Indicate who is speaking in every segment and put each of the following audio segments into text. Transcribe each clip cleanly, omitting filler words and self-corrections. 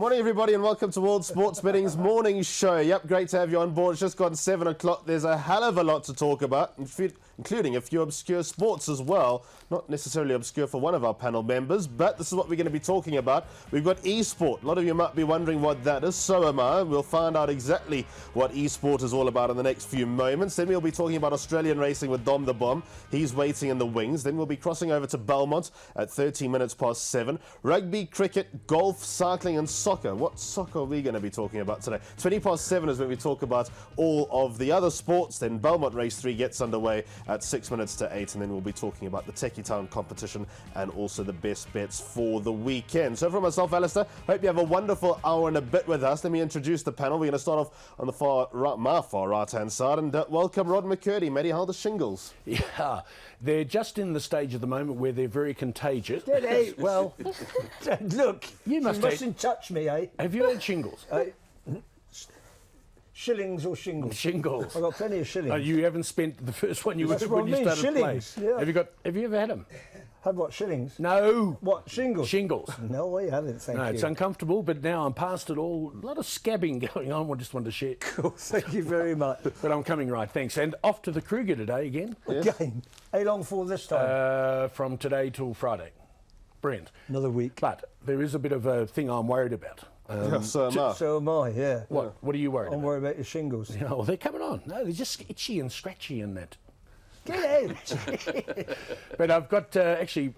Speaker 1: Morning, everybody, and welcome to World Sports Betting's morning show. Yep, great to have you on board. It's just gone 7 o'clock. There's a hell of a lot to talk about, including a few obscure sports as well. Not necessarily obscure for one of our panel members, but this is what we're going to be talking about. We've got e-sport. A lot of you might be wondering what that is. So am I. We'll find out exactly what e-sport is all about in the next few moments. Then we'll be talking about Australian racing with Dom the Bomb. He's waiting in the wings. Then we'll be crossing over to Belmont at 13 minutes past 7. Rugby, cricket, golf, cycling and soccer. What soccer are we going to be talking about today? 20 past 7 is when we talk about all of the other sports. Then Belmont Race 3 gets underway at 6 minutes to 8, and then we'll be talking about the Techie Town competition and also the best bets for the weekend. So from myself, Alistair, hope you have a wonderful hour and a bit with us. Let me introduce the panel. We're going to start off on the my far right-hand side, and welcome Rod McCurdy. Matty, how are the shingles?
Speaker 2: Yeah, they're just in the stage at the moment where they're very contagious.
Speaker 3: Well, look,
Speaker 2: You mustn't
Speaker 3: touch me, eh?
Speaker 2: Have you had shingles?
Speaker 3: Shillings or shingles?
Speaker 2: Shingles.
Speaker 3: I've got plenty of shillings.
Speaker 2: You haven't spent the first one you
Speaker 3: That's
Speaker 2: were
Speaker 3: what
Speaker 2: when
Speaker 3: I
Speaker 2: you
Speaker 3: mean,
Speaker 2: started playing.
Speaker 3: shillings, yeah.
Speaker 2: Have you ever had them?
Speaker 3: Had what, shillings?
Speaker 2: No.
Speaker 3: What, shingles?
Speaker 2: Shingles.
Speaker 3: No, I haven't, thank
Speaker 2: No,
Speaker 3: you.
Speaker 2: it's uncomfortable, but now I'm past it all. A lot of scabbing going on. I just wanted to share.
Speaker 3: Cool, thank you very much.
Speaker 2: But I'm coming right, thanks. And off to the Kruger today again.
Speaker 3: Again, how long for this time?
Speaker 2: From today till Friday. Brilliant.
Speaker 3: Another week.
Speaker 2: But there is a bit of a thing I'm worried about.
Speaker 1: So am I.
Speaker 3: So am I, yeah.
Speaker 2: What are you worried
Speaker 3: I'm
Speaker 2: about?
Speaker 3: worried about your shingles.
Speaker 2: You know, they're coming on. No, they're just itchy and scratchy and that.
Speaker 3: Get out!
Speaker 2: But I've got actually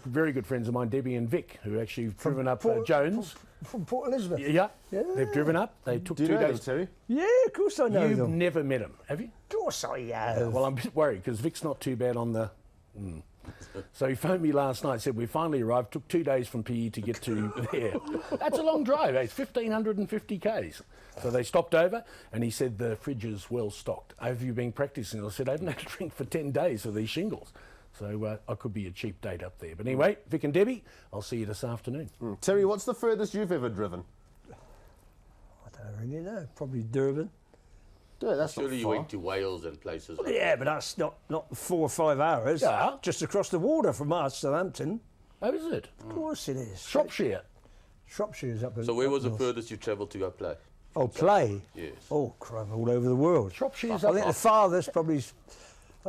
Speaker 2: very good friends of mine, Debbie and Vic, who actually driven up Jones.
Speaker 3: From Port Elizabeth?
Speaker 2: Yeah,
Speaker 3: Yeah.
Speaker 2: they've driven up. They took
Speaker 1: Do you
Speaker 2: 2
Speaker 1: know them,
Speaker 2: days.
Speaker 1: Terry?
Speaker 3: Yeah, of course I know
Speaker 2: You've
Speaker 3: them.
Speaker 2: never met him, have you?
Speaker 3: Of course I have.
Speaker 2: Well, I'm a bit worried because Vic's not too bad on the... So he phoned me last night, said we finally arrived, took 2 days from PE to get to there. That's a long drive, eh? It's 1,550 k's. So they stopped over and he said the fridge is well stocked. Have you been practicing? I said I haven't had a drink for 10 days of these shingles. So I could be a cheap date up there. But anyway, Vic and Debbie, I'll see you this afternoon.
Speaker 1: Terry, what's the furthest you've ever driven?
Speaker 3: I don't really know. Probably Durban.
Speaker 1: Yeah, that's
Speaker 4: Surely
Speaker 1: not
Speaker 4: you
Speaker 1: far.
Speaker 4: went to Wales and places like
Speaker 3: Yeah, but that's not 4 or 5 hours.
Speaker 2: Yeah.
Speaker 3: Just across the water from us, Southampton.
Speaker 2: Oh, is it?
Speaker 3: Of course it is.
Speaker 2: Shropshire.
Speaker 3: Shropshire's up.
Speaker 4: So where
Speaker 3: up
Speaker 4: was the
Speaker 3: north.
Speaker 4: furthest you travelled to go play?
Speaker 3: Oh, play?
Speaker 4: Yes.
Speaker 3: Oh, crap, all over the world.
Speaker 2: Shropshire's
Speaker 3: I
Speaker 2: up
Speaker 3: think the farthest probably is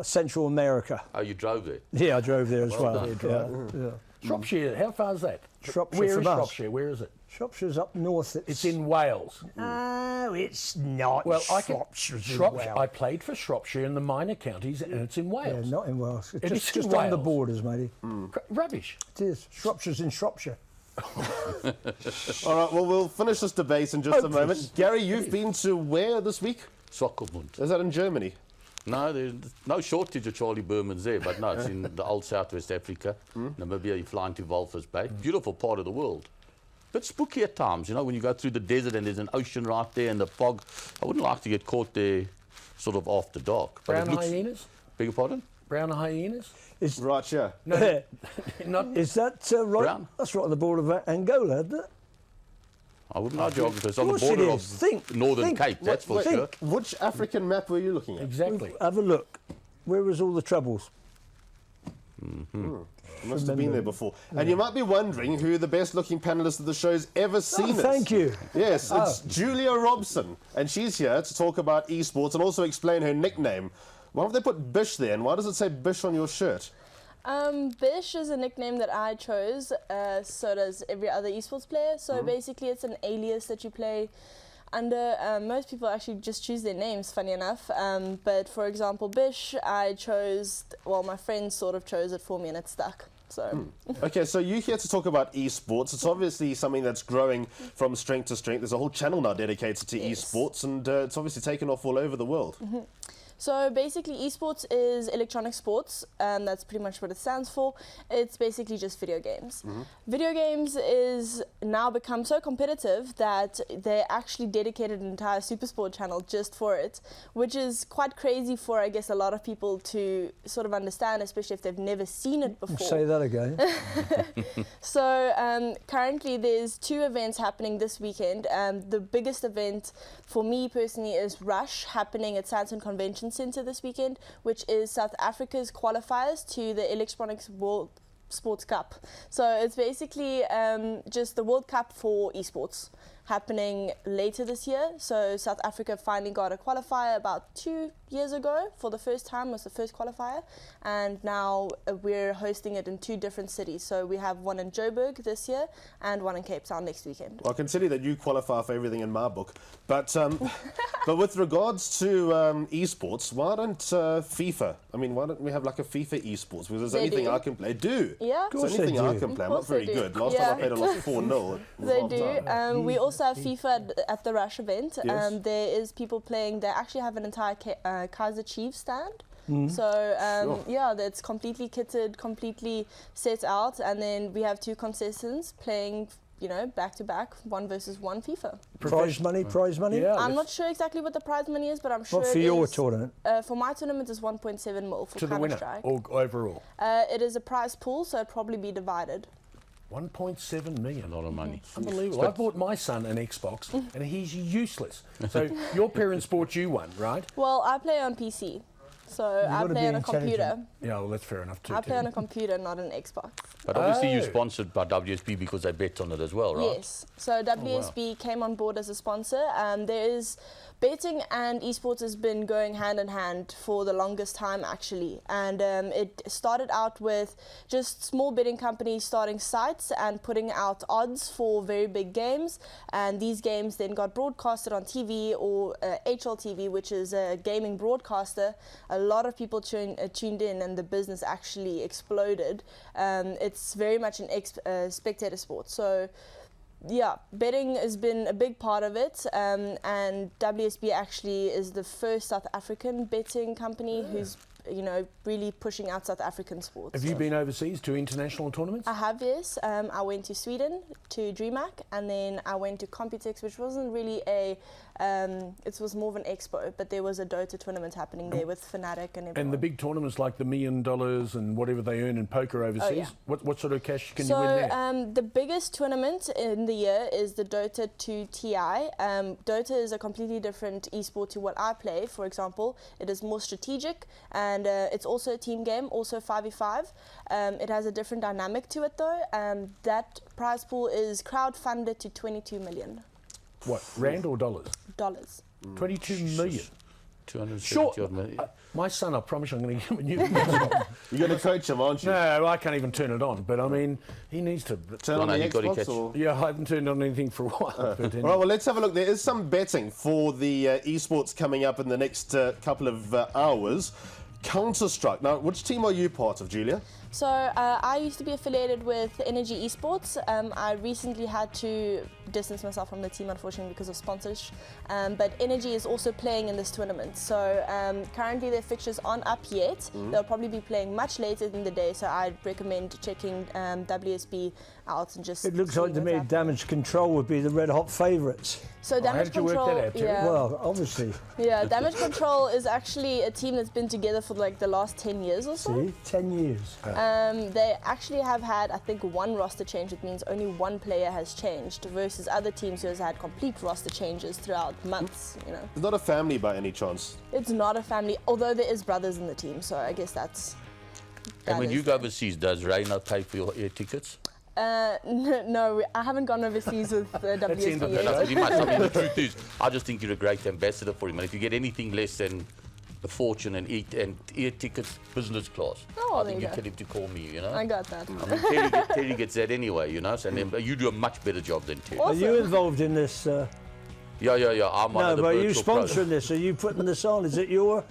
Speaker 3: Central America.
Speaker 4: Oh, you drove there?
Speaker 3: Yeah, I drove there as well.
Speaker 2: done.
Speaker 3: Yeah.
Speaker 2: Shropshire, how far is that?
Speaker 3: Shropshire
Speaker 2: Where
Speaker 3: from
Speaker 2: is
Speaker 3: us.
Speaker 2: Shropshire? Where is it?
Speaker 3: Shropshire's up north.
Speaker 2: It's in Wales.
Speaker 3: No, it's not.
Speaker 2: Well,
Speaker 3: Shropshire's in
Speaker 2: Shropshire.
Speaker 3: Wales.
Speaker 2: I played for Shropshire in the minor counties, and it's in
Speaker 3: Yeah,
Speaker 2: Wales.
Speaker 3: not in Wales. It's
Speaker 2: It is
Speaker 3: just,
Speaker 2: in
Speaker 3: just on the
Speaker 2: Wales.
Speaker 3: borders, matey.
Speaker 2: Rubbish.
Speaker 3: It is. Shropshire's in Shropshire.
Speaker 1: All right, well, we'll finish this debate in just a moment. Gary, you've been to where this week?
Speaker 4: Soccerbund.
Speaker 1: Is that in Germany?
Speaker 4: No, there's no shortage of Charlie Bermans there, but no, it's in the old Southwest Africa. Namibia, you fly into Walvis Bay. Beautiful part of the world. But spooky at times, you know, when you go through the desert and there's an ocean right there and the fog. I wouldn't like to get caught there sort of after dark. But
Speaker 2: Brown
Speaker 4: it looks,
Speaker 2: hyenas?
Speaker 4: beg your pardon?
Speaker 2: Brown hyenas?
Speaker 1: Right, yeah.
Speaker 2: No, not...
Speaker 3: Is that right?
Speaker 4: Brown.
Speaker 3: That's right on the border of Angola, isn't it?
Speaker 4: I wouldn't know geography. It's on the
Speaker 3: course it
Speaker 4: border of
Speaker 3: is. Think,
Speaker 4: Northern
Speaker 3: think.
Speaker 4: Cape, that's for sure.
Speaker 1: Which African map were you looking at?
Speaker 2: Exactly.
Speaker 3: Have a look. Where was all the troubles?
Speaker 1: You must have been there before. And you might be wondering who the best-looking panelist of the show's ever seen is.
Speaker 3: Thank you.
Speaker 1: Yes, it's Julia Robson, and she's here to talk about esports and also explain her nickname. Why have they put Bish there, and why does it say Bish on your shirt?
Speaker 5: Bish is a nickname that I chose, so does every other esports player. So basically it's an alias that you play under. Most people actually just choose their names, funny enough. But for example, Bish, I chose, well, my friend sort of chose it for me and it stuck. So.
Speaker 1: Okay, so you're here to talk about esports. It's obviously something that's growing from strength to strength. There's a whole channel now dedicated to esports, and it's obviously taken off all over the world.
Speaker 5: So basically esports is electronic sports, and that's pretty much what it stands for. It's basically just video games. Video games is now become so competitive that they actually dedicated an entire Supersport channel just for it, which is quite crazy for, I guess, a lot of people to sort of understand, especially if they've never seen it before.
Speaker 3: Say that again.
Speaker 5: So currently there's 2 events happening this weekend. The biggest event for me personally is Rush, happening at Sandton Convention Centre this weekend, which is South Africa's qualifiers to the Electronics World Sports Cup. So it's basically just the World Cup for esports happening later this year. So South Africa finally got a qualifier about 2 years ago. For the first time, was the first qualifier, and now we're hosting it in 2 different cities. So we have one in Joburg this year and one in Cape Town next weekend.
Speaker 1: Well, I can tell you that you qualify for everything in my book, but but with regards to esports, why don't FIFA? I mean, why don't we have like a FIFA esports? Because there's
Speaker 5: They
Speaker 1: anything
Speaker 5: do.
Speaker 1: I can play. Do
Speaker 5: Yeah.
Speaker 3: Of course
Speaker 1: It's anything
Speaker 3: they
Speaker 1: I
Speaker 3: do.
Speaker 1: can play.
Speaker 5: Of
Speaker 1: I'm not
Speaker 5: course
Speaker 1: very
Speaker 5: they do.
Speaker 1: good. Last
Speaker 5: Yeah.
Speaker 1: time I played, I lost 4-0.
Speaker 5: They do. We also have FIFA at the Rush event.
Speaker 1: Yes.
Speaker 5: There is people playing. They actually have an entire Kaiser Chiefs stand. So yeah, that's completely kitted, completely set out, and then we have 2 contestants playing, you know, back to back, 1 versus 1 FIFA.
Speaker 3: Prize money?
Speaker 2: Yeah,
Speaker 5: I'm not sure exactly what the prize money is, but I'm sure
Speaker 3: What for
Speaker 5: it
Speaker 3: your
Speaker 5: is,
Speaker 3: tournament?
Speaker 5: for my tournament is 1.7 mil for
Speaker 2: to the winner
Speaker 5: Counter-Strike.
Speaker 2: or overall.
Speaker 5: It is a prize pool, so it'll probably be divided.
Speaker 2: 1.7 million.
Speaker 4: A lot of money.
Speaker 2: Unbelievable. I bought my son an Xbox and he's useless. So your parents bought you one, right?
Speaker 5: Well, I play on PC, so I
Speaker 3: gotta
Speaker 5: play
Speaker 3: be
Speaker 5: on a computer.
Speaker 3: intelligent.
Speaker 2: Yeah, well, that's fair enough too.
Speaker 5: I play on a computer, not an Xbox.
Speaker 4: But obviously you're
Speaker 2: Oh.
Speaker 4: sponsored by WSB because they bet on it as well, right?
Speaker 5: Yes. So WSB came on board as a sponsor. There is betting and esports has been going hand in hand for the longest time, actually. And it started out with just small betting companies starting sites and putting out odds for very big games. And these games then got broadcasted on TV or HLTV, which is a gaming broadcaster. A lot of people tuned in, and the business actually exploded. It's very much an spectator sport. So yeah, betting has been a big part of it, and WSB actually is the first South African betting company who's, you know, really pushing out South African sports.
Speaker 2: Have you been overseas to international tournaments?
Speaker 5: I have, yes. I went to Sweden to DreamHack, and then I went to Computex, which wasn't really it was more of an expo, but there was a Dota tournament happening there with Fnatic and everyone.
Speaker 2: And the big tournaments like the $1 million and whatever they earn in poker overseas,
Speaker 5: yeah.
Speaker 2: what sort of cash can you win there?
Speaker 5: So the biggest tournament in the year is the Dota 2 TI. Dota is a completely different esport to what I play, for example. It is more strategic, and it's also a team game, also 5v5. It has a different dynamic to it though. That prize pool is crowdfunded to 22 million.
Speaker 2: What, rand or dollars?
Speaker 5: Dollars.
Speaker 2: 22 million.
Speaker 4: 270 odd million.
Speaker 2: My son, I promise I'm going to give him a new
Speaker 1: You're going to coach him, aren't you?
Speaker 2: No, I can't even turn it on, but I mean, he needs to.
Speaker 1: Turn on
Speaker 4: No,
Speaker 1: the
Speaker 4: you gotta
Speaker 1: Xbox
Speaker 4: catch-
Speaker 1: or?
Speaker 2: Yeah, I haven't turned on anything for a while. But
Speaker 1: All right, well, let's have a look. There is some betting for the esports coming up in the next couple of hours. Counter-Strike. Now, which team are you part of, Julia?
Speaker 5: So I used to be affiliated with Energy Esports. I recently had to distance myself from the team, unfortunately, because of sponsorship. But Energy is also playing in this tournament. So currently their fixtures aren't up yet. They'll probably be playing much later in the day. So I'd recommend checking WSB out and just.
Speaker 3: It looks like to
Speaker 5: seeing
Speaker 3: me
Speaker 5: what's happening.
Speaker 3: Damage Control would be the red hot favourites.
Speaker 5: So
Speaker 2: how
Speaker 5: Damage
Speaker 2: did you work
Speaker 5: Control,
Speaker 2: that out, Terry?
Speaker 5: yeah.
Speaker 3: Well, obviously.
Speaker 5: Yeah, Damage Control is actually a team that's been together for like the last 10 years or so.
Speaker 3: See, 10 years.
Speaker 5: They actually have had, I think, 1 roster change, which means only 1 player has changed, versus other teams who has had complete roster changes throughout months, you know.
Speaker 1: It's not a family by any chance.
Speaker 5: It's not a family, although there is brothers in the team, so I guess that's...
Speaker 4: And
Speaker 5: that
Speaker 4: when
Speaker 5: is
Speaker 4: you go
Speaker 5: that.
Speaker 4: overseas, does Reina pay for your air tickets?
Speaker 5: No, I haven't gone overseas with
Speaker 2: the end of
Speaker 5: WSB
Speaker 2: the
Speaker 5: yet.
Speaker 4: No, pretty much. I mean, the truth is, I just think you're a great ambassador for him. And if you get anything less than a fortune and air tickets, business class,
Speaker 5: Oh,
Speaker 4: I
Speaker 5: there
Speaker 4: think
Speaker 5: you
Speaker 4: you
Speaker 5: go.
Speaker 4: tell him to call me, you know.
Speaker 5: I got that.
Speaker 4: I mean, Terry gets that anyway, you know. So then, you do a much better job than Terry.
Speaker 3: Are you involved in this?
Speaker 4: Yeah. I'm one
Speaker 3: No,
Speaker 4: of the
Speaker 3: but are you
Speaker 4: virtual pros.
Speaker 3: sponsoring this? Are you putting this on? Is it your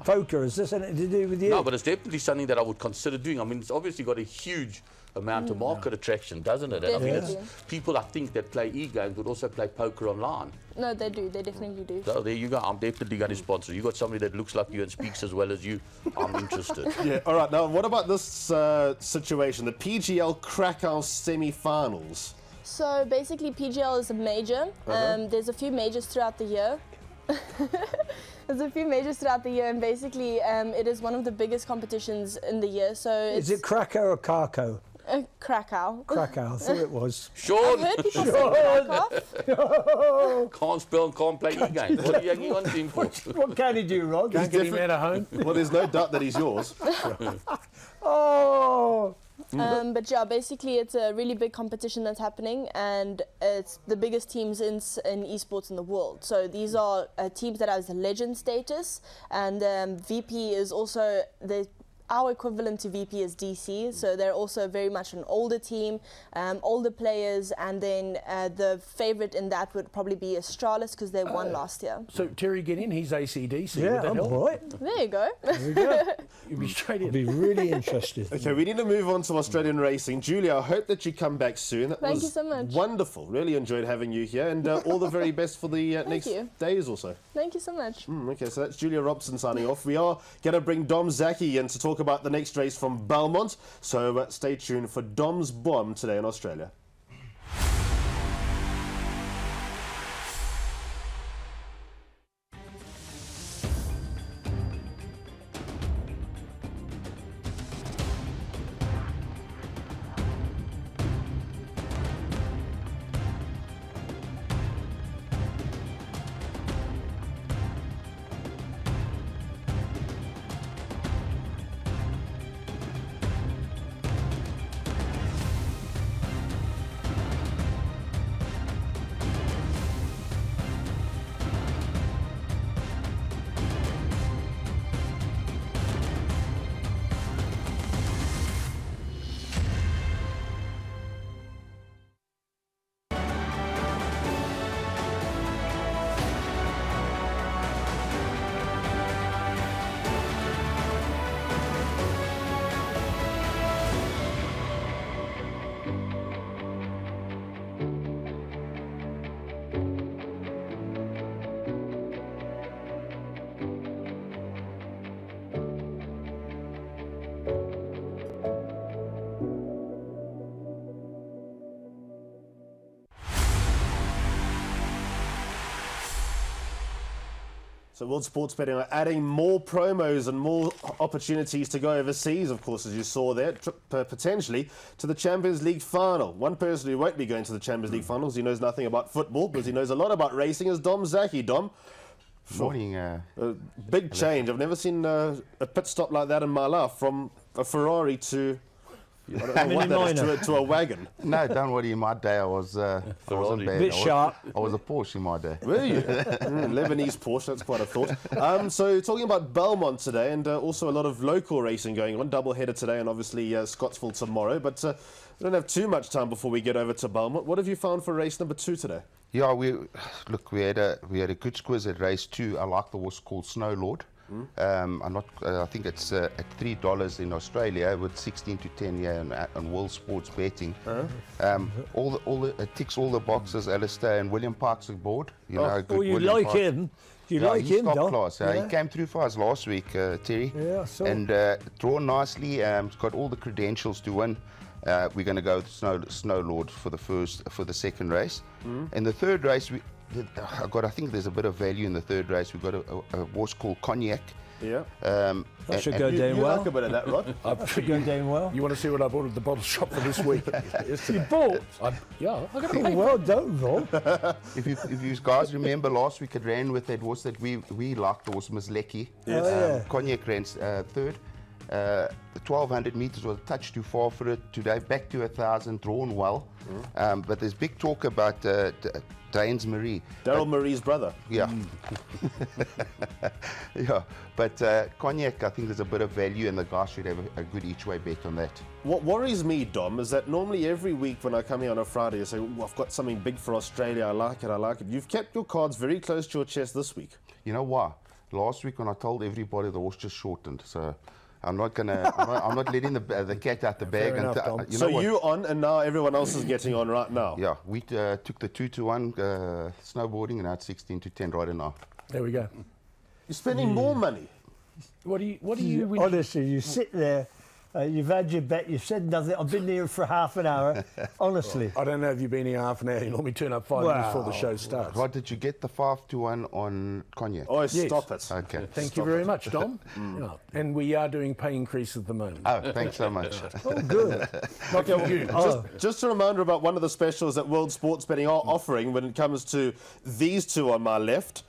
Speaker 3: poker? Is this anything to do with you?
Speaker 4: No, but it's definitely something that I would consider doing. I mean, it's obviously got a huge amount of market attraction, doesn't it? And I mean,
Speaker 5: Definitely.
Speaker 4: people I think that play e-games would also play poker online.
Speaker 5: No, they do. They definitely do.
Speaker 4: So there you go. I'm definitely going to sponsor. You got somebody that looks like you and speaks as well as you. I'm interested.
Speaker 1: Yeah. All right. Now, what about this situation? The PGL Krakow semi-finals.
Speaker 5: So basically, PGL is a major. There's a few majors throughout the year. There's a few majors throughout the year, and basically, it is one of the biggest competitions in the year. So
Speaker 3: Is it Krakow or Krakow?
Speaker 5: Krakow.
Speaker 3: Krakow, I thought it was.
Speaker 5: I've
Speaker 4: Sean
Speaker 5: heard people say Krakow.
Speaker 4: can't spell and can't play e-games. What are you hanging on to him for?
Speaker 3: What can he do, Rod?
Speaker 2: Can't get him out of home.
Speaker 1: Well, there's no doubt that he's yours.
Speaker 3: Oh,
Speaker 5: But yeah, basically it's a really big competition that's happening, and it's the biggest teams in esports in the world. So these are teams that have legend status, and VP is also our equivalent to VP is DC, so they're also very much an older team, older players, and then the favourite in that would probably be Astralis because they won last year.
Speaker 2: So Terry, get in. He's ACDC.
Speaker 3: Yeah,
Speaker 2: Would that
Speaker 3: I'm
Speaker 2: help?
Speaker 3: right.
Speaker 5: There you go.
Speaker 3: There we go.
Speaker 2: You'll be straight in.
Speaker 3: I'll be really interested.
Speaker 1: Okay, we need to move on to Australian racing. Julia, I hope that you come back soon. That
Speaker 5: Thank
Speaker 1: was
Speaker 5: you so much.
Speaker 1: Wonderful. Really enjoyed having you here, and all the very best for the next
Speaker 5: you.
Speaker 1: days or so.
Speaker 5: Thank you so much.
Speaker 1: Okay, so that's Julia Robson signing off. We are going to bring Dom Zaki in to talk about the next race from Belmont, so stay tuned for Dom's Bomb today in Australia. So World Sports Betting are adding more promos and more opportunities to go overseas, of course, as you saw there, potentially to the Champions League final. One person who won't be going to the Champions League final, because he knows nothing about football, but he knows a lot about racing, is Dom Zaki. Dom?
Speaker 6: Morning.
Speaker 1: Big change. I've never seen a pit stop like that in my life, from a Ferrari to... I don't know what that is, to a wagon.
Speaker 6: No, don't worry. In my day, I wasn't bad.
Speaker 3: Bit sharp.
Speaker 6: I was a Porsche in my day.
Speaker 1: Were you? Lebanese Porsche, that's quite a thought. So talking about Belmont today, and also a lot of local racing going on, double header today and obviously Scottsville tomorrow, but we don't have too much time before we get over to Belmont. What have you found for race number 2 today?
Speaker 6: Yeah, we had a good squiz at race 2. I like the horse called Snow Lord. I think it's at $3 in Australia with 16 to 10 on World Sports Betting. It ticks all the boxes. Alistair and William Parks aboard. You
Speaker 3: like him? You like
Speaker 6: he's
Speaker 3: him,
Speaker 6: top
Speaker 3: Dom?
Speaker 6: class.
Speaker 3: Yeah.
Speaker 6: He came through for us last week, Terry.
Speaker 3: Yeah, I saw.
Speaker 6: And drawn nicely. He's got all the credentials to win. We're going to go with Snow Lord for the second race. In the third race, I think there's a bit of value in the third race. We've got a horse called Cognac.
Speaker 1: Yeah.
Speaker 3: That should go down
Speaker 1: You
Speaker 3: well.
Speaker 1: like a bit of that, Rod?
Speaker 3: Should go down well.
Speaker 2: You want to see what I bought at the bottle shop for this week?
Speaker 3: You bought?
Speaker 2: I got a
Speaker 3: Oh,
Speaker 2: paper.
Speaker 3: well done, Rob.
Speaker 6: If you guys remember last week, it ran with that horse that we liked, the horse Miss Lecky.
Speaker 3: Yes. Oh, yeah.
Speaker 6: Cognac ran third. The 1,200 metres was a touch too far for it today. Back to 1,000, drawn well. But there's big talk about Daines Marie.
Speaker 1: Daryl Marie's brother.
Speaker 6: Yeah. Yeah. But Cognac, I think there's a bit of value, and the guys should have a good each-way bet on that.
Speaker 1: What worries me, Dom, is that normally every week when I come here on a Friday, I say, I've got something big for Australia, I like it. You've kept your cards very close to your chest this week.
Speaker 6: You know why? Last week when I told everybody, the horse just shortened. So I'm not letting the cat out the bag.
Speaker 3: Fair enough, Dom.
Speaker 1: So you on, and now everyone else is getting on right now.
Speaker 6: Yeah, we took the 2-1 snowboarding, and now it's 16-10 right now.
Speaker 2: There we go.
Speaker 1: You're spending more money.
Speaker 2: What do you?
Speaker 3: Honestly, you sit there, you've had your bet, you've said nothing. I've been here for half an hour. Honestly.
Speaker 2: I don't know if you've been here half an hour. You normally turn up 5 minutes before the show starts.
Speaker 6: Rod, did you get the 5-1 on Cognac?
Speaker 1: Oh,
Speaker 2: Yes.
Speaker 1: stop it.
Speaker 6: Okay.
Speaker 2: Thank you very much, Dom. Yeah. And we are doing pay increase at the moment.
Speaker 6: Oh, thanks so much.
Speaker 3: Oh, good.
Speaker 2: Not for you.
Speaker 1: Just a reminder about one of the specials that World Sports Betting are offering when it comes to these two on my left.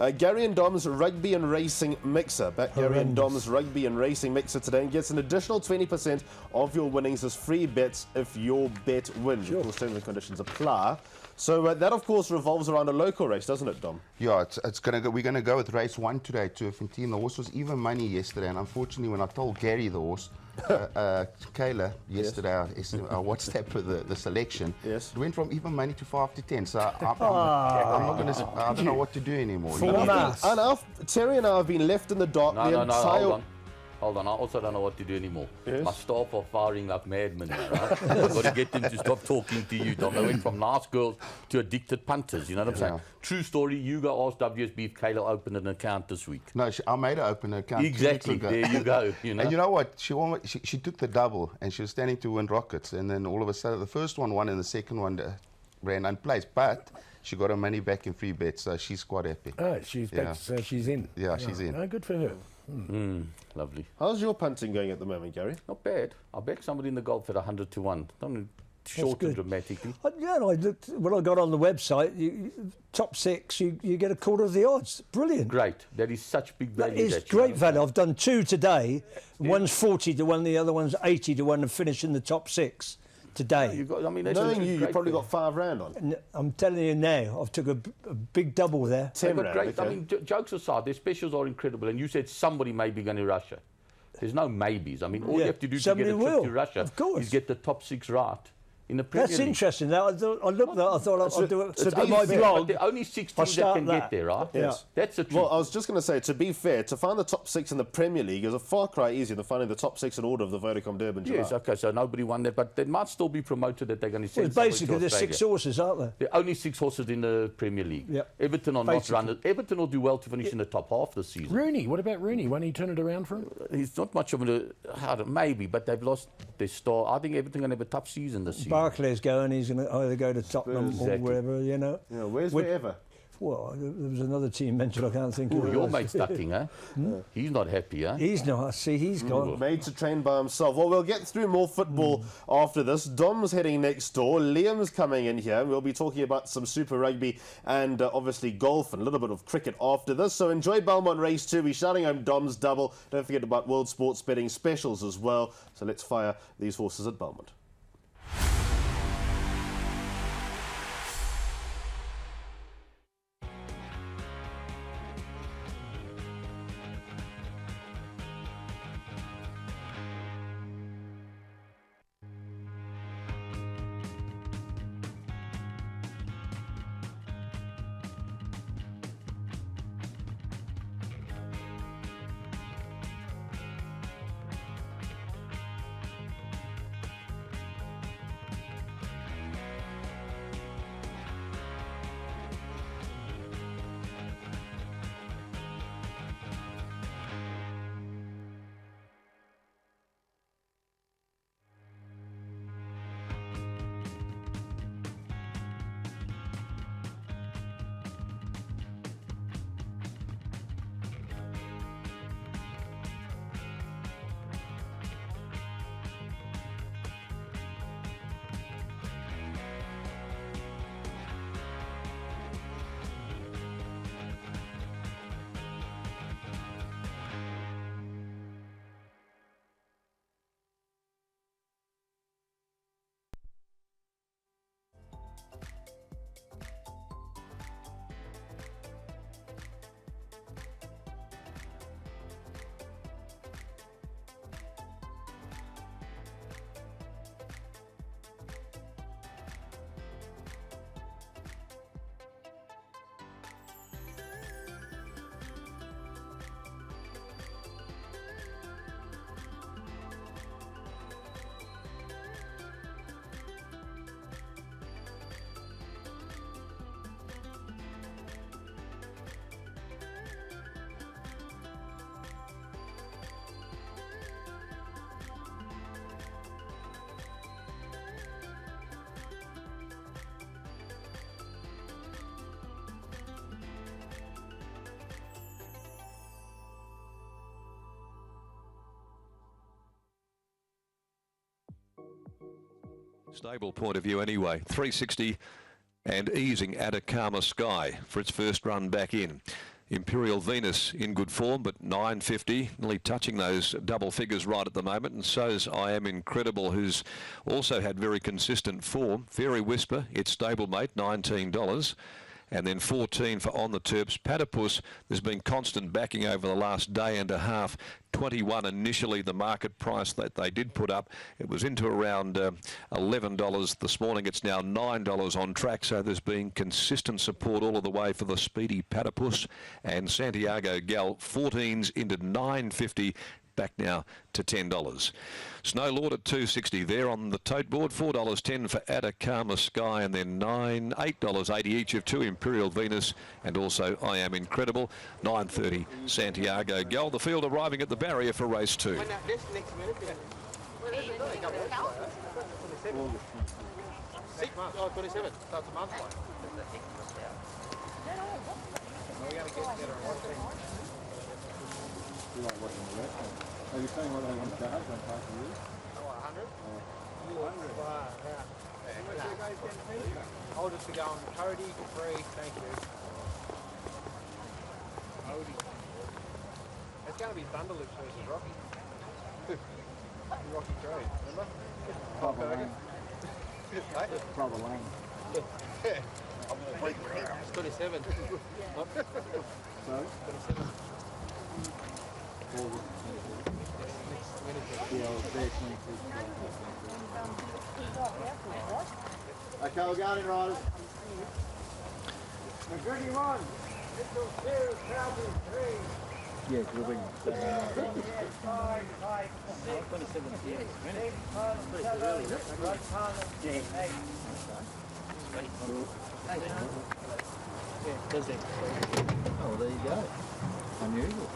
Speaker 1: Gary and Dom's Rugby and Racing Mixer. Back Gary and Dom's Rugby and Racing Mixer today and gets an additional 20% of your winnings as free bets if your bet wins. Of course, terms and conditions apply. So that, of course, revolves around a local race, doesn't it, Dom?
Speaker 6: Yeah, it's gonna go. We're gonna go with race 1 today, Turfentine. The horse was even money yesterday, and unfortunately, when I told Gary the horse, Kayla, yesterday, I WhatsApped the selection.
Speaker 1: Yes.
Speaker 6: It went from even money to 5 to 10. So I'm not gonna. I don't know what to do anymore.
Speaker 1: Terry and I have been left in the dark the entire.
Speaker 4: Hold on, I also don't know what to do anymore.
Speaker 1: Yes.
Speaker 4: My staff are firing like madmen now, right? I've got to get them to stop talking to you, Dom. They went from nice girls to addicted punters, you know what I'm saying? True story, you go ask WSB if Kayla opened an account this week.
Speaker 6: No, I made her open an account.
Speaker 4: Exactly, there you go. You know?
Speaker 6: And you know what? She took the double, and she was standing to win Rockets, and then all of a sudden, the first one won, and the second one ran unplaced. But she got her money back in free bets, so she's quite happy.
Speaker 2: Oh, she's back, so she's in.
Speaker 6: Yeah, she's in.
Speaker 2: Oh, good for her.
Speaker 4: Lovely.
Speaker 1: How's your punting going at the moment, Gary?
Speaker 4: Not bad. I backed somebody in the golf at 100 to 1. Don't shorten
Speaker 3: good.
Speaker 4: dramatically.
Speaker 3: Yeah, and I looked when I got on the website. Top 6, you get a quarter of the odds. Brilliant.
Speaker 4: Great. That is such big value.
Speaker 3: That is
Speaker 4: that you
Speaker 3: great
Speaker 4: know.
Speaker 3: value. I've done 2 today. One's 40 to 1, the other one's 80 to 1 to finish in the top 6 today.
Speaker 4: You got, I mean, that's
Speaker 1: Knowing
Speaker 4: a
Speaker 1: you
Speaker 4: great
Speaker 1: probably
Speaker 4: thing.
Speaker 1: got £5 on.
Speaker 3: And I'm telling you now, I've took a big double there.
Speaker 4: They've got
Speaker 1: £10,
Speaker 4: great.
Speaker 1: okay.
Speaker 4: I mean, jokes aside, their specials are incredible. And you said somebody may be going to Russia. There's no maybes. I mean, all you have to do to
Speaker 3: somebody
Speaker 4: get a trip
Speaker 3: will,
Speaker 4: to Russia
Speaker 3: of course.
Speaker 4: is get the top 6 right in the Premier
Speaker 3: That's
Speaker 4: League.
Speaker 3: interesting. Now, I looked at that, I thought I'll do it.
Speaker 1: so
Speaker 3: on
Speaker 1: be
Speaker 3: my
Speaker 1: fair,
Speaker 3: blog.
Speaker 4: But there are only 6
Speaker 3: I'll
Speaker 4: teams that
Speaker 3: start
Speaker 4: can
Speaker 3: that.
Speaker 4: get there, right?
Speaker 1: Yes.
Speaker 4: That's the truth.
Speaker 1: Well, I was just going to say, to be fair, to find the top 6 in the Premier League is a far cry easier than finding the top 6 in order of the Vodacom Durban July.
Speaker 4: Yes, okay, so nobody won that, but they might still be promoted that they're going to
Speaker 3: Well,
Speaker 4: send
Speaker 3: it's
Speaker 4: somebody
Speaker 3: basically
Speaker 4: to
Speaker 3: there's 6
Speaker 4: Australia.
Speaker 3: horses, aren't there?
Speaker 4: There are only 6 horses in the Premier League.
Speaker 3: Yep.
Speaker 4: Everton are not
Speaker 3: Basically.
Speaker 4: runners. Everton will do well to finish in the top half this season.
Speaker 2: Rooney, what about Rooney? Won't he turn it around for him?
Speaker 4: He's not much of a maybe, but they've lost their star. I think Everton going to have a tough season this season.
Speaker 3: Barclay's going, he's going to either go to Tottenham
Speaker 4: Exactly.
Speaker 3: or wherever, you know.
Speaker 1: Yeah, where's
Speaker 3: Would-
Speaker 1: wherever?
Speaker 3: Well, there was another team mentioned, I can't think of
Speaker 4: Ooh,
Speaker 3: it.
Speaker 4: your mate's ducking, huh? He's not happy, huh?
Speaker 3: He's not, I see, he's gone.
Speaker 1: Made to train by himself. Well, we'll get through more football after this. Dom's heading next door. Liam's coming in here. We'll be talking about some Super Rugby and obviously golf and a little bit of cricket after this. So enjoy Belmont Race 2. We're shouting home Dom's double. Don't forget about World Sports Betting specials as well. So let's fire these horses at Belmont.
Speaker 7: Stable point of view anyway. 360 and easing Atacama Sky for its first run back in. Imperial Venus in good form, but 9.50, nearly touching those double figures right at the moment. And so's I Am Incredible, who's also had very consistent form. Fairy Whisper, its stablemate, $19. And then 14 for On the Terps. Platypus, there's been constant backing over the last day and a half. 21 initially, the market price that they did put up. It was into around $11 this morning. It's now $9 on track, so there's been consistent support all of the way for the speedy Platypus. And Santiago Gal, 14s into $9.50. Back now to $10. Snow Lord at $2.60 there on the tote board. $4.10 for Atacama Sky, and then $8.80 each of two Imperial Venus and also I Am Incredible. $9.30 Santiago Gal. The field arriving at the barrier for race 2.
Speaker 8: Are you saying what they want to charge on part of you? Oh, 100? 100? Yeah. I'll just be going Cody, Capri, thank you. Cody. It's going to be Thunderlips versus Rocky. Rocky Trade, remember? Proper lane. Proper lane. Yeah. It's 27. Sorry? 27. Okay, we're going in, riders. McGregor 1. Mitchell 2, Calvin 3. Yeah, we'll bring 5, 6, 27 years. 8. Oh, there you go. Unusual.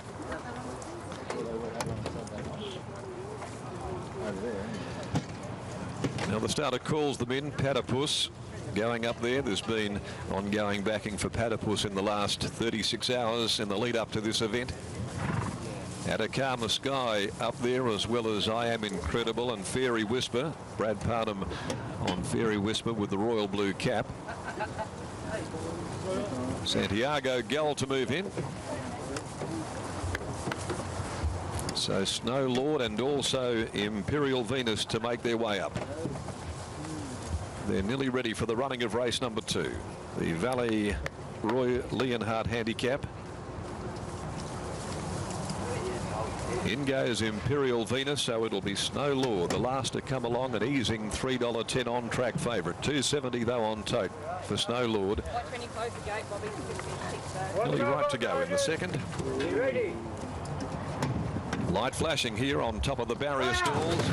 Speaker 7: Now the starter calls them in. Platypus going up there. There's been ongoing backing for Platypus in the last 36 hours in the lead up to this event. Atacama Sky up there, as well as I Am Incredible and Fairy Whisper. Brad Parham on Fairy Whisper with the royal blue cap. Santiago Gal to move in. So Snow Lord and also Imperial Venus to make their way up. They're nearly ready for the running of race number 2. The Valley Roy Leonhardt handicap. In goes Imperial Venus, so it'll be Snow Lord, the last to come along, an easing $3.10 on track favourite. $2.70 though on tote for Snow Lord. Nearly right to go in the second. Light flashing here on top of the barrier stalls.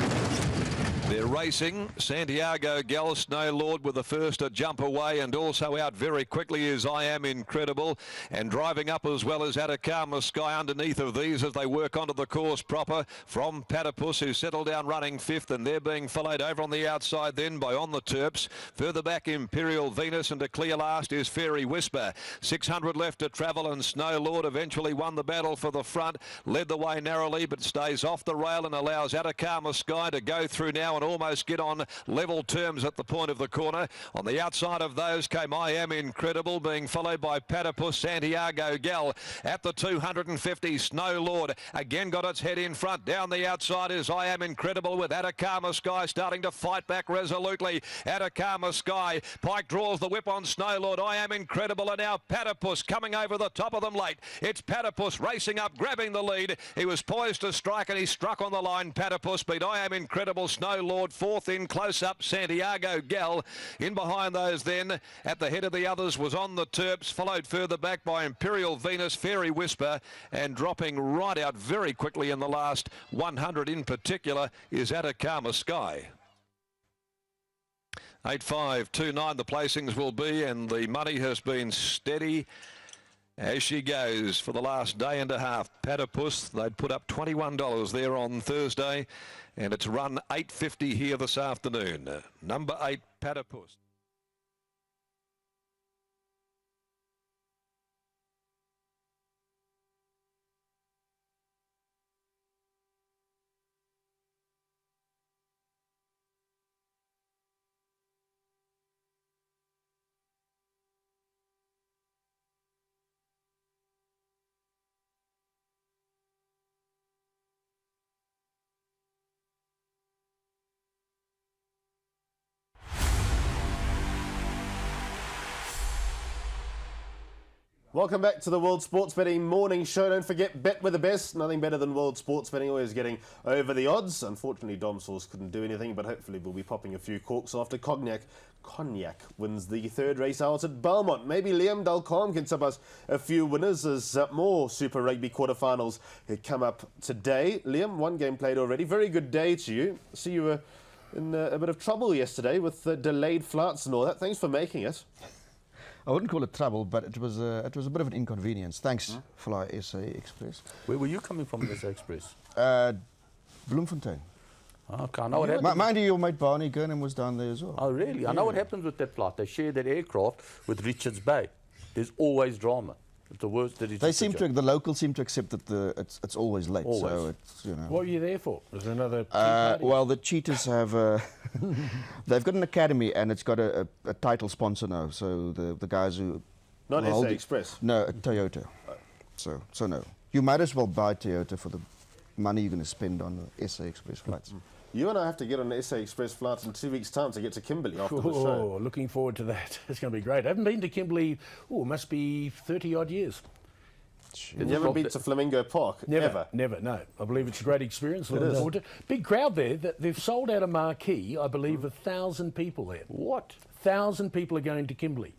Speaker 7: They're racing. Santiago Gal, Snow Lord with the first to jump away, and also out very quickly is I Am Incredible, and driving up as well as Atacama Sky underneath of these as they work onto the course proper from Platypus, who settled down running 5th, and they're being followed over on the outside then by On the Terps. Further back Imperial Venus, and to clear last is Fairy Whisper. 600 left to travel, and Snow Lord eventually won the battle for the front, led the way narrowly but stays off the rail and allows Atacama Sky to go through now and almost get on level terms at the point of the corner. On the outside of those came I Am Incredible, being followed by Platypus. Santiago Gal at the 250. Snow Lord again got its head in front. Down the outside is I Am Incredible, with Atacama Sky starting to fight back resolutely. Atacama Sky, Pike draws the whip on Snow Lord. I Am Incredible, and now Platypus coming over the top of them late. It's Platypus racing up, grabbing the lead. He was poised to strike and he struck on the line. Platypus beat I Am Incredible. Snow Lord 4th in close up. Santiago Gal in behind those then. At the head of the others was On the Terps, followed further back by Imperial Venus, Fairy Whisper, and dropping right out very quickly in the last 100 in particular is Atacama Sky. 8-5-2-9 the placings will be, and the money has been steady as she goes for the last day and a half. Platypus, they'd put up $21 there on Thursday, and it's run $8.50 here this afternoon. Number 8, Platypus.
Speaker 1: Welcome back to the World Sports Betting Morning Show. Don't forget, bet with the best. Nothing better than World Sports Betting, always getting over the odds. Unfortunately, Dom Sauce couldn't do anything, but hopefully we'll be popping a few corks after Cognac wins the third race out at Belmont. Maybe Liam Dalcom can tip us a few winners as more Super Rugby quarterfinals come up today. Liam, one game played already. Very good day to you. I see you were in a bit of trouble yesterday with delayed flights and all that. Thanks for making it.
Speaker 9: I wouldn't call it trouble, but it was a bit of an inconvenience. Thanks, Fly SA Express.
Speaker 4: Where were you coming from, SA Express?
Speaker 9: Bloemfontein.
Speaker 4: Okay, I know what happened.
Speaker 9: Mind you, your mate Barney Gurnham was down there as well.
Speaker 4: Oh, really? I know what happens with that flight. They share that aircraft with Richards Bay. There's always drama. It's the worst that
Speaker 9: The locals seem to accept that it's always late.
Speaker 4: Always.
Speaker 9: So it's, you know.
Speaker 2: What were you there for? Was there another?
Speaker 9: Well, the Cheetahs have they've got an academy and it's got a title sponsor now. So the guys who
Speaker 1: Not
Speaker 9: hold
Speaker 1: SA
Speaker 9: it-
Speaker 1: Express.
Speaker 9: No, Toyota. So no, you might as well buy Toyota for the money you're going to spend on the SA Express flights.
Speaker 1: You and I have to get on an SA Express flight in 2 weeks' time to get to Kimberley after the show.
Speaker 2: Oh, looking forward to that. It's going to be great. I haven't been to Kimberley, must be 30-odd years.
Speaker 1: You haven't been to Flamingo Park?
Speaker 2: Never, no. I believe it's a great experience. Looking forward to it. Big crowd there. They've sold out a marquee, I believe, 1,000 people there.
Speaker 4: What?
Speaker 2: 1,000 people are going to Kimberley.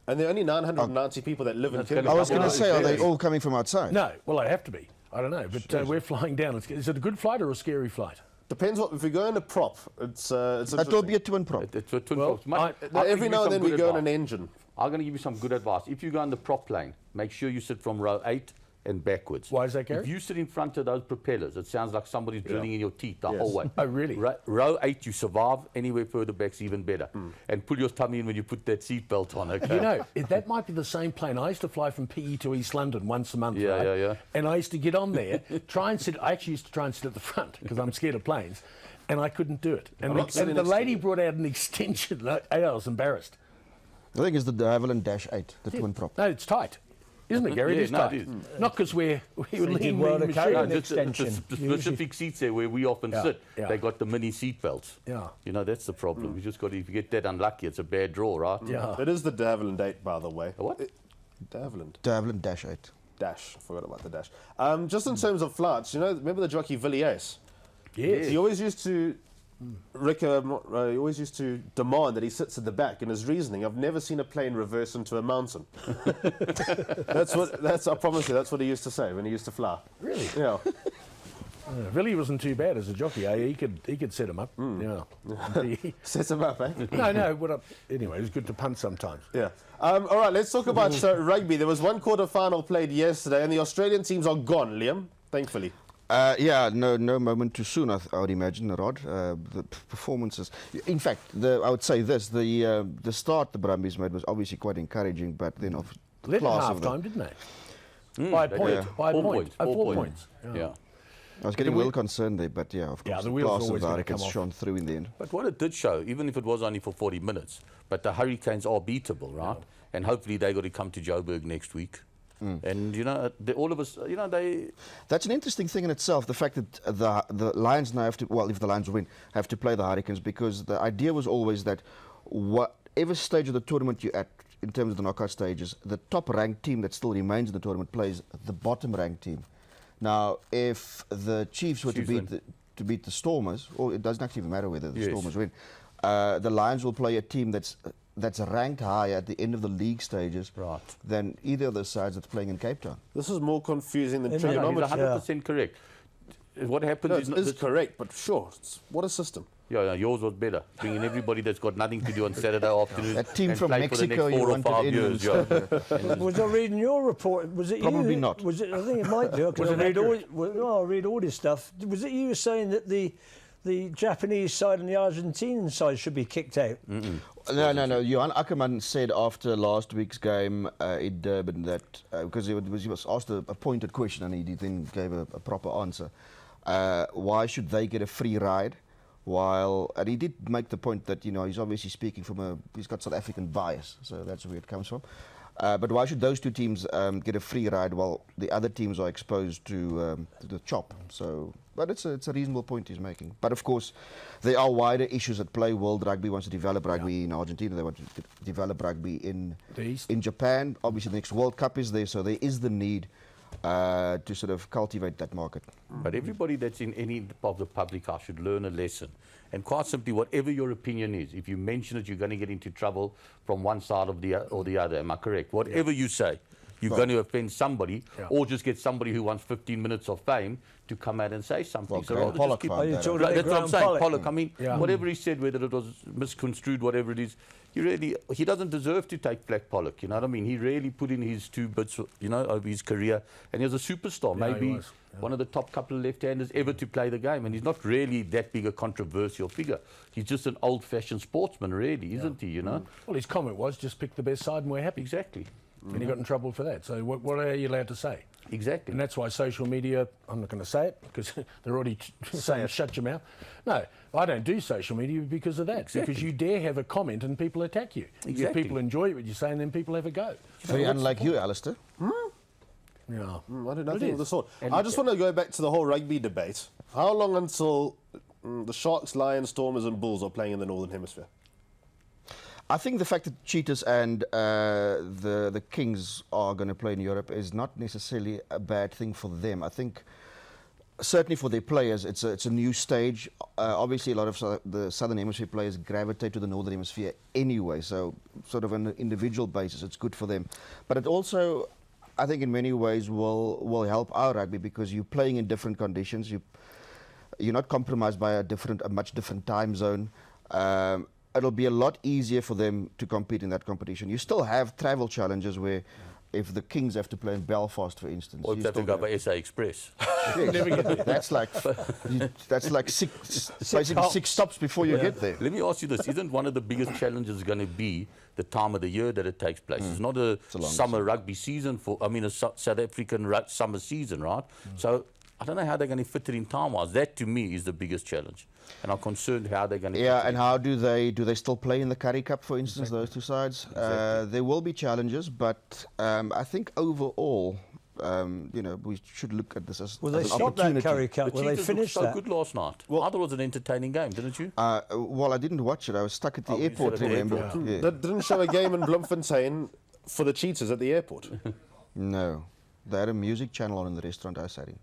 Speaker 1: And there are only 990 people that live in Kimberley.
Speaker 9: I was going to say, are they
Speaker 1: all?
Speaker 9: all coming from outside?
Speaker 2: No, well, they have to be. I don't know, but we're flying down. Is it a good flight or a scary flight?
Speaker 1: Depends what. If we go in a prop, it's
Speaker 9: That will be a twin prop.
Speaker 4: It's a twin
Speaker 2: Well,
Speaker 4: props. Mate, I'll
Speaker 1: every
Speaker 4: give you
Speaker 1: now and
Speaker 4: some
Speaker 1: then we
Speaker 4: good
Speaker 1: go in
Speaker 4: advice.
Speaker 1: an engine.
Speaker 4: I'm going to give you some good advice. If you go on the prop plane, make sure you sit from row 8 and backwards.
Speaker 2: Why is that, Gary?
Speaker 4: If you sit in front of those propellers, it sounds like somebody's drilling in your teeth the whole way.
Speaker 2: Oh, really?
Speaker 4: Row 8, you survive. Anywhere further back's even better. And pull your tummy in when you put that seatbelt on, okay?
Speaker 2: You know, that might be the same plane. I used to fly from PE to East London once a month,
Speaker 4: Yeah,
Speaker 2: right?
Speaker 4: yeah.
Speaker 2: And I used to get on there, I actually used to try and sit at the front because I'm scared of planes, and I couldn't do it. And,
Speaker 1: not sitting
Speaker 2: the
Speaker 1: next to
Speaker 2: lady
Speaker 1: you.
Speaker 2: brought out an extension. I was embarrassed.
Speaker 9: I think it's the De Havilland Dash 8, the twin prop.
Speaker 2: No, it's tight. Isn't it, Gary?
Speaker 4: Yeah,
Speaker 2: it is
Speaker 4: no,
Speaker 2: tight.
Speaker 4: it is.
Speaker 2: Not because we're lean
Speaker 3: well to
Speaker 2: machine.
Speaker 3: carry
Speaker 4: No,
Speaker 3: an
Speaker 4: just
Speaker 3: extension.
Speaker 4: the specific seats there where we often sit,
Speaker 2: yeah.
Speaker 4: they got the mini seat belts.
Speaker 2: Yeah.
Speaker 4: You know, that's the problem. You just got if you get that unlucky, it's a bad draw, right?
Speaker 2: Yeah.
Speaker 1: It is the De Havilland 8, by the way.
Speaker 4: What?
Speaker 1: De Havilland.
Speaker 9: De Havilland Dash 8.
Speaker 1: Dash. I forgot about the dash. Just in terms of flights, remember the jockey Villiers?
Speaker 2: Yes.
Speaker 1: He always used to, he always used to demand that he sits at the back. And his reasoning, I've never seen a plane reverse into a mountain. I promise you, that's what he used to say when he used to fly.
Speaker 2: Really?
Speaker 1: Yeah.
Speaker 2: Billy wasn't too bad as a jockey. Eh? He could set him up. Yeah.
Speaker 1: Set him up, eh?
Speaker 2: No. Anyway, it was good to punt sometimes.
Speaker 1: Yeah. All right, let's talk about rugby. There was one quarter-final played yesterday, and the Australian teams are gone, Liam, thankfully.
Speaker 9: No moment too soon, I would imagine, Rod. The performances. In fact, I would say this: the start the Brumbies made was obviously quite encouraging, but then of the
Speaker 2: Led at
Speaker 9: class
Speaker 2: half
Speaker 9: of them.
Speaker 2: time, didn't they? By a point.
Speaker 9: Yeah.
Speaker 2: By a
Speaker 4: 4
Speaker 2: point.
Speaker 4: points.
Speaker 2: 4 points.
Speaker 4: Yeah.
Speaker 9: I was getting well concerned there, but yeah, of course,
Speaker 2: Yeah, the
Speaker 9: the
Speaker 2: wheels are
Speaker 9: class of
Speaker 2: always
Speaker 9: the
Speaker 2: gonna come
Speaker 9: Hurricanes
Speaker 2: off.
Speaker 9: shone through in the end.
Speaker 4: But what it did show, even if it was only for 40 minutes, but the Hurricanes are beatable, right? And hopefully they're going to come to Joburg next week. And, all of us, they...
Speaker 9: That's an interesting thing in itself, the fact that the Lions now have to, well, if the Lions win, have to play the Hurricanes, because the idea was always that whatever stage of the tournament you're at, in terms of the knockout stages, the top-ranked team that still remains in the tournament plays the bottom-ranked team. Now, if the Chiefs were to beat the Stormers, or it doesn't actually even matter whether the Stormers win, the Lions will play a team that's ranked higher at the end of the league stages than either of those sides that's playing in Cape Town.
Speaker 1: This is more confusing than
Speaker 4: He's
Speaker 1: trigonometry.
Speaker 4: 100% correct. What happens
Speaker 1: No, it is correct, but sure, what a system.
Speaker 4: Yeah, yours was better. Bringing everybody that's got nothing to do on Saturday afternoon
Speaker 9: That team
Speaker 4: and
Speaker 9: from
Speaker 4: play for the
Speaker 9: Mexico
Speaker 4: next
Speaker 9: you
Speaker 4: 4 or
Speaker 9: wanted
Speaker 4: 5
Speaker 9: in
Speaker 4: years.
Speaker 9: and
Speaker 4: Yeah.
Speaker 3: Was I reading your report? Was it
Speaker 9: Probably
Speaker 3: you?
Speaker 9: not.
Speaker 3: Was it? I think it might do. Because I read all this stuff. Was it you saying that the Japanese side and the Argentinian side should be kicked out?
Speaker 9: No. Johan Ackerman said after last week's game in Durban that, because he was asked a pointed question and he then gave a proper answer, why should they get a free ride? And he did make the point that, he's obviously speaking he's got South African bias, so that's where it comes from. But why should those two teams get a free ride while the other teams are exposed to the chop? So, but it's a reasonable point he's making. But of course, there are wider issues at play. World Rugby wants to develop rugby in Argentina. They want to develop rugby in Japan. Obviously, the next World Cup is there, so there is the need to sort of cultivate that market.
Speaker 4: But everybody that's in any of the public eye should learn a lesson. And quite simply, whatever your opinion is, if you mention it, you're going to get into trouble from one side of or the other. Am I correct? Whatever you say, you're going to offend somebody, or just get somebody who wants 15 minutes of fame to come out and say something.
Speaker 9: Well,
Speaker 4: so
Speaker 9: Graham
Speaker 4: rather
Speaker 9: Pollock
Speaker 4: just keep,
Speaker 9: found
Speaker 3: that out.
Speaker 4: Right, that's what I'm saying.
Speaker 3: Pollock.
Speaker 4: Pollock, I mean, whatever he said, whether it was misconstrued, whatever it is, he doesn't deserve to take Black Pollock, you know what I mean? He really put in his 2 bits, you know, of his career, and he was a superstar, maybe one of the top couple of left-handers ever to play the game, and he's not really that big a controversial figure. He's just an old-fashioned sportsman, really, isn't he, you know?
Speaker 2: Well, his comment was, just pick the best side and we're happy.
Speaker 4: Exactly.
Speaker 2: And he got in trouble for that. So what are you allowed to say?
Speaker 4: Exactly.
Speaker 2: And that's why social media, I'm not going to say it because they're already saying shut your mouth. No, I don't do social media because of that.
Speaker 4: Exactly.
Speaker 2: Because you dare have a comment and people attack you.
Speaker 4: Exactly.
Speaker 2: People enjoy what you say and then people have a go.
Speaker 9: Very unlike you, Alistair.
Speaker 2: Yeah.
Speaker 1: I do nothing of the sort. I just want to go back to the whole rugby debate. How long until the Sharks, Lions, Stormers and Bulls are playing in the Northern Hemisphere?
Speaker 9: I think the fact that Cheetahs and the Kings are going to play in Europe is not necessarily a bad thing for them. I think certainly for their players, it's a new stage. Obviously, a lot of the Southern Hemisphere players gravitate to the Northern Hemisphere anyway, so sort of on an individual basis, it's good for them. But it also, I think in many ways, will help our rugby because you're playing in different conditions. You're not compromised by a much different time zone. It'll be a lot easier for them to compete in that competition. You still have travel challenges where if the Kings have to play in Belfast, for instance.
Speaker 4: Or if they have to go by SA Express.
Speaker 9: That's like basically 6 stops before you get there.
Speaker 4: Let me ask you this. Isn't one of the biggest challenges going to be the time of the year that it takes place? It's not a summer rugby season a South African summer season, right? So I don't know how they're going to fit it in time-wise. That, to me, is the biggest challenge. And I'm concerned how they're going to fit it
Speaker 9: and
Speaker 4: in.
Speaker 9: how do they still play in the Currie Cup, for instance, those two sides? There will be challenges, but I think overall, we should look at this as
Speaker 3: Well,
Speaker 9: as
Speaker 3: they
Speaker 9: an
Speaker 3: stopped that
Speaker 9: opportunity.
Speaker 3: Currie Cup.
Speaker 4: The
Speaker 3: Well, they
Speaker 4: Cheetahs
Speaker 3: finished
Speaker 4: looked so
Speaker 3: that.
Speaker 4: good last night. I thought it was an entertaining game, didn't you?
Speaker 9: Well, I didn't watch it. I was stuck at the airport,
Speaker 4: at the
Speaker 9: remember?
Speaker 4: airport.
Speaker 9: Yeah.
Speaker 1: They didn't show a game in Bloemfontein for the Cheetahs at the airport.
Speaker 9: No. They had a music channel on in the restaurant I sat in.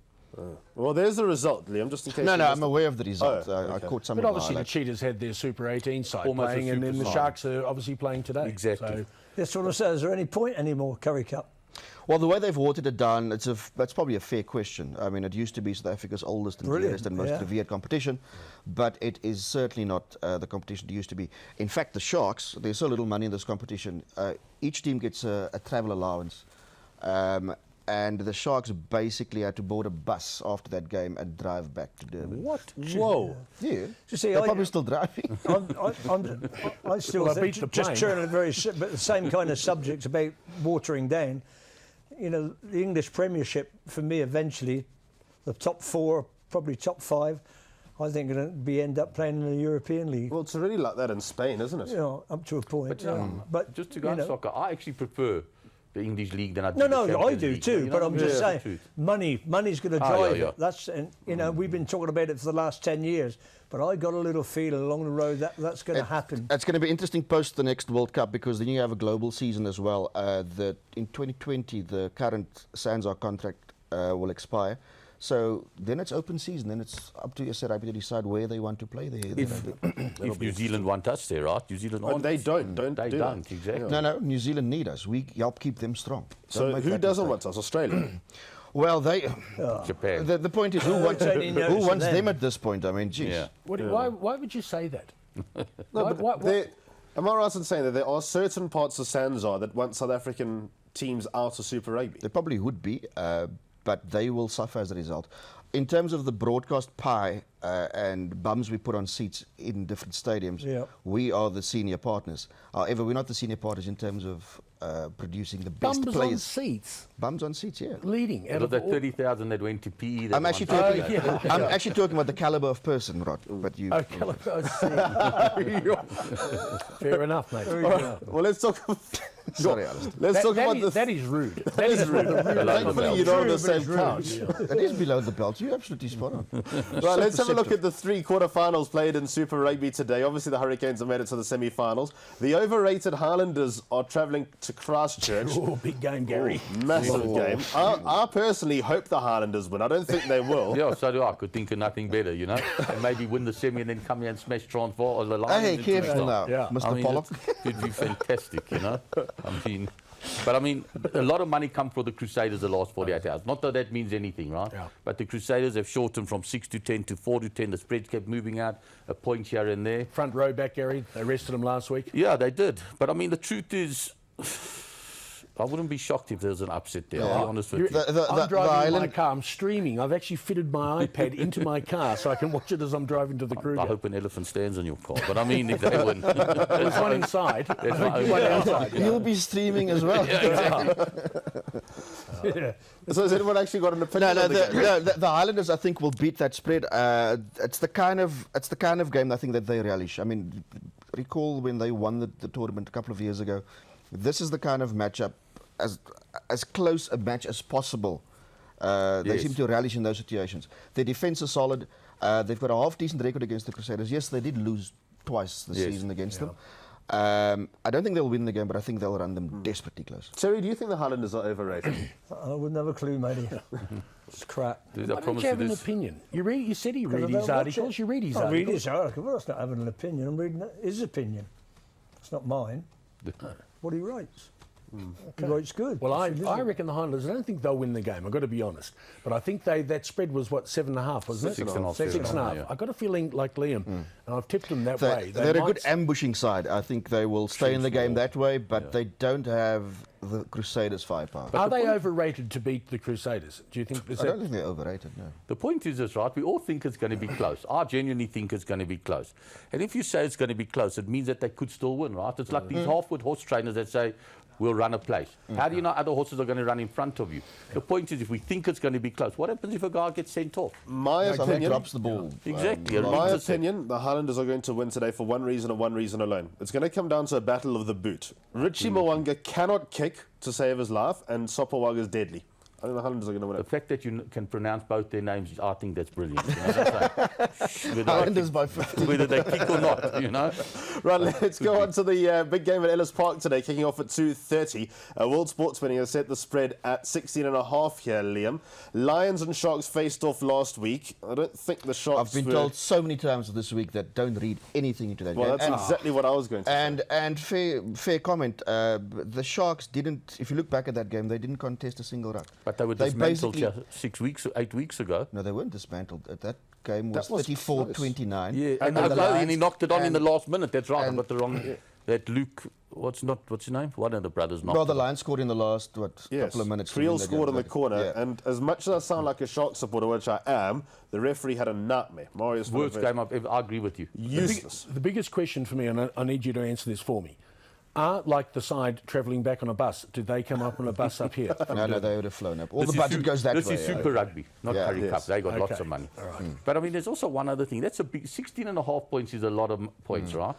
Speaker 1: Well, there's the result, Liam, just in case.
Speaker 9: No, I'm aware of the result.
Speaker 1: Oh,
Speaker 9: I
Speaker 1: okay.
Speaker 9: caught some
Speaker 2: But
Speaker 9: of the
Speaker 2: obviously the
Speaker 9: highlights.
Speaker 2: Cheetahs had their Super 18 side
Speaker 4: Almost a
Speaker 2: playing and then
Speaker 4: super
Speaker 2: the
Speaker 4: side.
Speaker 2: Sharks are obviously playing today.
Speaker 4: Exactly.
Speaker 2: So
Speaker 3: That's what I said. Is there any point anymore, Currie Cup?
Speaker 9: Well, the way they've watered it down, that's probably a fair question. I mean, it used to be South Africa's oldest and
Speaker 3: Brilliant,
Speaker 9: dearest and most
Speaker 3: yeah.
Speaker 9: revered competition, but it is certainly not the competition it used to be. In fact, the Sharks, there's so little money in this competition. Each team gets a travel allowance, and the Sharks basically had to board a bus after that game and drive back to Durban.
Speaker 1: What? Whoa.
Speaker 9: Yeah,
Speaker 3: You see,
Speaker 9: they're
Speaker 3: I-
Speaker 9: probably still driving.
Speaker 3: I still
Speaker 2: Well, I
Speaker 3: think,
Speaker 2: beat the
Speaker 3: just
Speaker 2: plane.
Speaker 3: turning it but the same kind of subject about watering down. You know, the English Premiership, for me, eventually, the top 4, probably top 5, I think going to end up playing in the European League.
Speaker 1: Well, it's already like that in Spain, isn't it?
Speaker 3: You know, up to a point. But
Speaker 4: Just to go
Speaker 3: you
Speaker 4: on
Speaker 3: know,
Speaker 4: soccer, I actually prefer the English league than I do
Speaker 3: No,
Speaker 4: the
Speaker 3: no, I
Speaker 4: Champions
Speaker 3: do
Speaker 4: League.
Speaker 3: too.
Speaker 4: You know
Speaker 3: But
Speaker 4: what
Speaker 3: I'm
Speaker 4: I
Speaker 3: just
Speaker 4: mean?
Speaker 3: saying,
Speaker 4: That's the truth.
Speaker 3: money's going to
Speaker 4: Ah,
Speaker 3: drive
Speaker 4: yeah.
Speaker 3: it. That's, and you know, we've been talking about it for the last 10 years. But I got a little feeling along the road that's going to happen.
Speaker 9: It's going to be interesting post the next World Cup because then you have a global season as well. In 2020, the current Sanzar contract will expire. So then it's open season. Then it's up to SRIB to decide where they want to play there.
Speaker 4: If New Zealand want us there, right? New Zealand
Speaker 1: Oh,
Speaker 4: aren't.
Speaker 1: they don't
Speaker 4: They
Speaker 1: do that.
Speaker 4: don't, exactly.
Speaker 9: No, New Zealand need us. We help keep them strong.
Speaker 1: So
Speaker 9: Don't make
Speaker 1: who
Speaker 9: that
Speaker 1: doesn't
Speaker 9: mistake.
Speaker 1: want us? Australia.
Speaker 9: Well,
Speaker 4: Japan.
Speaker 9: the point is who wants,
Speaker 3: Any notice
Speaker 9: who
Speaker 3: of
Speaker 9: wants
Speaker 3: them?
Speaker 9: them at this point? I mean, geez.
Speaker 4: Yeah.
Speaker 2: why would you say that?
Speaker 1: No,
Speaker 2: Why-
Speaker 1: but am I right in saying that there are certain parts of Sanzar that want South African teams out of Super Rugby?
Speaker 9: They probably would be, but they will suffer as a result. In terms of the broadcast pie and bums we put on seats in different stadiums, we are the senior partners. However, we're not the senior partners in terms of producing the best
Speaker 2: Bums
Speaker 9: players.
Speaker 2: on seats,
Speaker 9: Bums on seats, yeah.
Speaker 2: leading.
Speaker 4: Out of that 30,000 that went to PE.
Speaker 9: I'm actually talking. I'm actually talking about the caliber of person, Rod. But you.
Speaker 2: Fair enough, mate.
Speaker 1: Well, let's talk.
Speaker 9: Sorry, Alistair.
Speaker 1: Let's talk about the...
Speaker 2: that is rude.
Speaker 1: That is rude. Thankfully, you're not on the same
Speaker 2: Rude,
Speaker 1: couch.
Speaker 9: That is below the belt. You're absolutely spot on.
Speaker 1: Right, let's have a look at the 3 quarterfinals played in Super Rugby today. Obviously, the Hurricanes have made it to the semi-finals. The overrated Highlanders are travelling to Christchurch.
Speaker 2: Oh, big game, Gary.
Speaker 1: Massive game. I personally hope the Highlanders win. I don't think they will.
Speaker 4: Yeah, so do I. Could think of nothing better, you know. And maybe win the semi and then come here and smash Transvaal or the Lions.
Speaker 9: Hey,
Speaker 4: into
Speaker 9: careful
Speaker 4: the
Speaker 9: now,
Speaker 2: Yeah.
Speaker 9: Mr.
Speaker 4: I mean,
Speaker 9: Pollock.
Speaker 4: it'd be fantastic, you know. I mean, a lot of money come for the Crusaders the last 48 hours. Not that that means anything, right?
Speaker 2: Yeah.
Speaker 4: But the Crusaders have shortened from 6 to 10 to 4 to 10. The spread kept moving out, a point here and there.
Speaker 2: Front row back, Gary. They rested him last week.
Speaker 4: Yeah, they did. But I mean, the truth is, I wouldn't be shocked if there was an upset there. I'll be honest with you.
Speaker 2: I'm driving in my car. I'm streaming. I've actually fitted my iPad into my car so I can watch it as I'm driving to the Kruger.
Speaker 4: I hope an elephant stands on your car. But I mean, if they win.
Speaker 2: There's one inside.
Speaker 4: That's my
Speaker 2: One outside.
Speaker 9: You'll be streaming as well.
Speaker 2: Yeah.
Speaker 1: So has anyone actually got an opinion on the game?
Speaker 9: The Highlanders, I think, will beat that spread. It's the kind of game I think that they relish. I mean, recall when they won the tournament a couple of years ago. This is the kind of matchup, as close a match as possible. They seem to relish in those situations. Their defence is solid. They've got a half-decent record against the Crusaders. Yes, they did lose twice this season against them. I don't think they'll win the game, but I think they'll run them desperately close.
Speaker 1: Terry, do you think the Highlanders are overrated?
Speaker 3: I wouldn't have a clue, matey. It's crap.
Speaker 4: Dude,
Speaker 2: Why don't you have an opinion? You said he read his articles. You read his
Speaker 3: I read
Speaker 2: articles.
Speaker 3: his article. Well, that's not having an opinion. I'm reading his opinion. It's not mine. What he writes. He writes good.
Speaker 2: Well, I reckon the Highlanders, I don't think they'll win the game, I've got to be honest. But I think that spread was, what, 7.5, wasn't it?
Speaker 4: 6.5.
Speaker 2: 6.5.
Speaker 4: Yeah.
Speaker 2: I've got a feeling like Liam, and I've tipped them that way.
Speaker 9: They're a good ambushing side. I think they will stay in the game that way, but they don't have the Crusaders' firepower.
Speaker 2: Are they overrated to beat the Crusaders? Do you think?
Speaker 9: I don't think they're overrated, no.
Speaker 4: The point is this, right? We all think it's going to be close. I genuinely think it's going to be close. And if you say it's going to be close, it means that they could still win, right? It's like these half-wit horse trainers that say, we'll run a place. How do you know other horses are going to run in front of you? The point is, if we think it's going to be close, what happens if a guy gets sent off?
Speaker 1: My
Speaker 9: Someone
Speaker 1: opinion...
Speaker 9: drops the ball.
Speaker 4: Exactly.
Speaker 1: In my opinion, the Highlanders are going to win today for one reason and one reason alone. It's going to come down to a battle of the boot. Richie Mwanga cannot kick to save his life, and Sopowaga is deadly. I think the Highlanders are going to win
Speaker 4: The
Speaker 1: it.
Speaker 4: fact that you can pronounce both their names, I think that's brilliant. You know what I'm saying?
Speaker 9: Highlanders by 50.
Speaker 4: Whether they kick or not, you know.
Speaker 1: Right, let's go on to the big game at Ellis Park today, kicking off at 2:30. World Sports Betting has set the spread at 16.5 here, Liam. Lions and Sharks faced off last week. I don't think the Sharks
Speaker 9: I've been told so many times this week that don't read anything into that game.
Speaker 1: Well, that's exactly what I was going to say.
Speaker 9: And fair comment. The Sharks didn't. If you look back at that game, they didn't contest a single ruck.
Speaker 4: But they were dismantled 8 weeks ago.
Speaker 9: No, they weren't dismantled. That game was,
Speaker 1: That was
Speaker 9: 34-29.
Speaker 4: Yeah,
Speaker 1: And
Speaker 4: and he knocked it on in the last minute. That's right. I
Speaker 9: and-
Speaker 4: got the wrong. That Luke, what's his name? One of the brothers knocked.
Speaker 9: Well, the
Speaker 4: it on.
Speaker 9: Lions scored in the last couple of minutes. to
Speaker 1: Creel
Speaker 9: win the
Speaker 1: scored in
Speaker 9: game.
Speaker 1: the corner,
Speaker 9: Yeah.
Speaker 1: and as much as I sound like a Sharks supporter, which I am, the referee had a nightmare. Marius
Speaker 4: Worst game I've ever. I agree with you.
Speaker 1: useless.
Speaker 2: The biggest question for me, and I need you to answer this for me. Are, like the side travelling back on a bus, did they come up on a bus up here?
Speaker 9: No, they would have flown up. All
Speaker 4: This
Speaker 9: the
Speaker 4: is
Speaker 9: budget goes that
Speaker 4: this
Speaker 9: way.
Speaker 4: is Super Rugby, not
Speaker 9: Yeah.
Speaker 4: Curry Cup.
Speaker 1: Yes.
Speaker 4: They got lots
Speaker 2: Okay.
Speaker 4: of money.
Speaker 2: All right.
Speaker 4: But I mean, there's also one other thing. That's a big 16.5 points is a lot of points, right?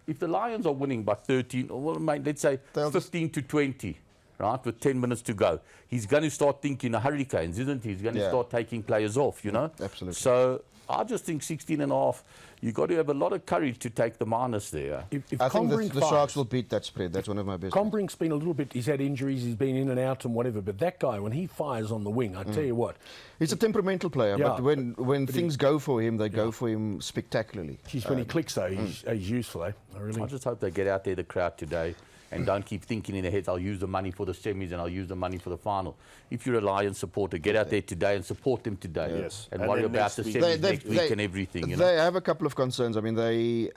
Speaker 4: If the Lions are winning by 13, or well, mate, let's say
Speaker 9: They'll
Speaker 4: 15 to 20, right, with 10 minutes to go, he's going to start thinking of Hurricanes, isn't he? He's going to
Speaker 9: Yeah.
Speaker 4: start taking players off, you know?
Speaker 9: Absolutely.
Speaker 4: So I just think 16.5, you've got to have a lot of courage to take the minus there.
Speaker 2: If
Speaker 9: I think
Speaker 2: Combrink
Speaker 9: the
Speaker 2: fires-
Speaker 9: Sharks will beat that spread. That's one of my best.
Speaker 2: Combrink's been a little bit, he's had injuries, he's been in and out and whatever, but that guy, when he fires on the wing, I tell you what,
Speaker 9: He's a temperamental player,
Speaker 2: Yeah.
Speaker 9: but when things go for him, they go for him spectacularly.
Speaker 2: geez, when he clicks though, he's useful, eh? I really.
Speaker 4: I just hope they get out there, the crowd today, and don't keep thinking in their heads, I'll use the money for the semis and I'll use the money for the final. If you're a Lions supporter, get out there today and support them today.
Speaker 1: Yes.
Speaker 4: And
Speaker 1: And
Speaker 4: worry
Speaker 1: then
Speaker 4: about
Speaker 1: next
Speaker 4: the
Speaker 1: week-
Speaker 4: semis next week and everything. You know?
Speaker 9: They have a couple of concerns. I mean, they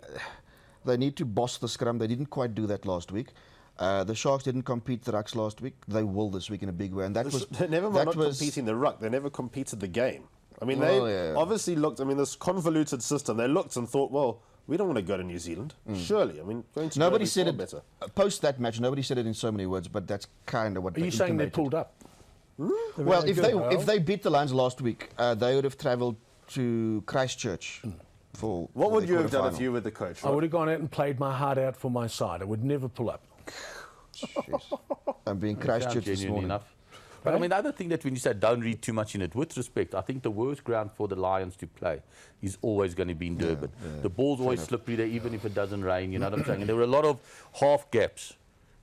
Speaker 9: need to boss the scrum. They didn't quite do that last week. The Sharks didn't compete the rucks last week. They will this week in a big way, and that was
Speaker 1: Never mind
Speaker 9: that
Speaker 1: not
Speaker 9: was
Speaker 1: competing the ruck, they never competed the game. I mean,
Speaker 9: Well,
Speaker 1: they
Speaker 9: yeah.
Speaker 1: obviously looked, I mean, this convoluted system, they looked and thought, well, we don't want to go to New Zealand. Surely, I mean, going to
Speaker 9: Nobody
Speaker 1: Europe is
Speaker 9: said
Speaker 1: far
Speaker 9: it
Speaker 1: better.
Speaker 9: Post that match. Nobody said it in so many words, but that's kind of what.
Speaker 2: Are you saying they pulled up?
Speaker 9: Well, if they beat the Lions last week, they would have travelled to Christchurch for.
Speaker 1: What
Speaker 9: for
Speaker 1: would
Speaker 9: the
Speaker 1: you have done if
Speaker 9: quarterfinal.
Speaker 1: you were the coach?
Speaker 2: I would have gone out and played my heart out for my side. I would never pull up.
Speaker 9: Christchurch. Yes. I'm being
Speaker 4: Sounds
Speaker 9: Christchurch this
Speaker 4: genuine
Speaker 9: morning.
Speaker 4: enough. But I mean, the other thing that when you say don't read too much in it, with respect, I think the worst ground for the Lions to play is always going to be in Durban. The ball's always slippery there, even if it doesn't rain, you know what I'm saying? And there were a lot of half gaps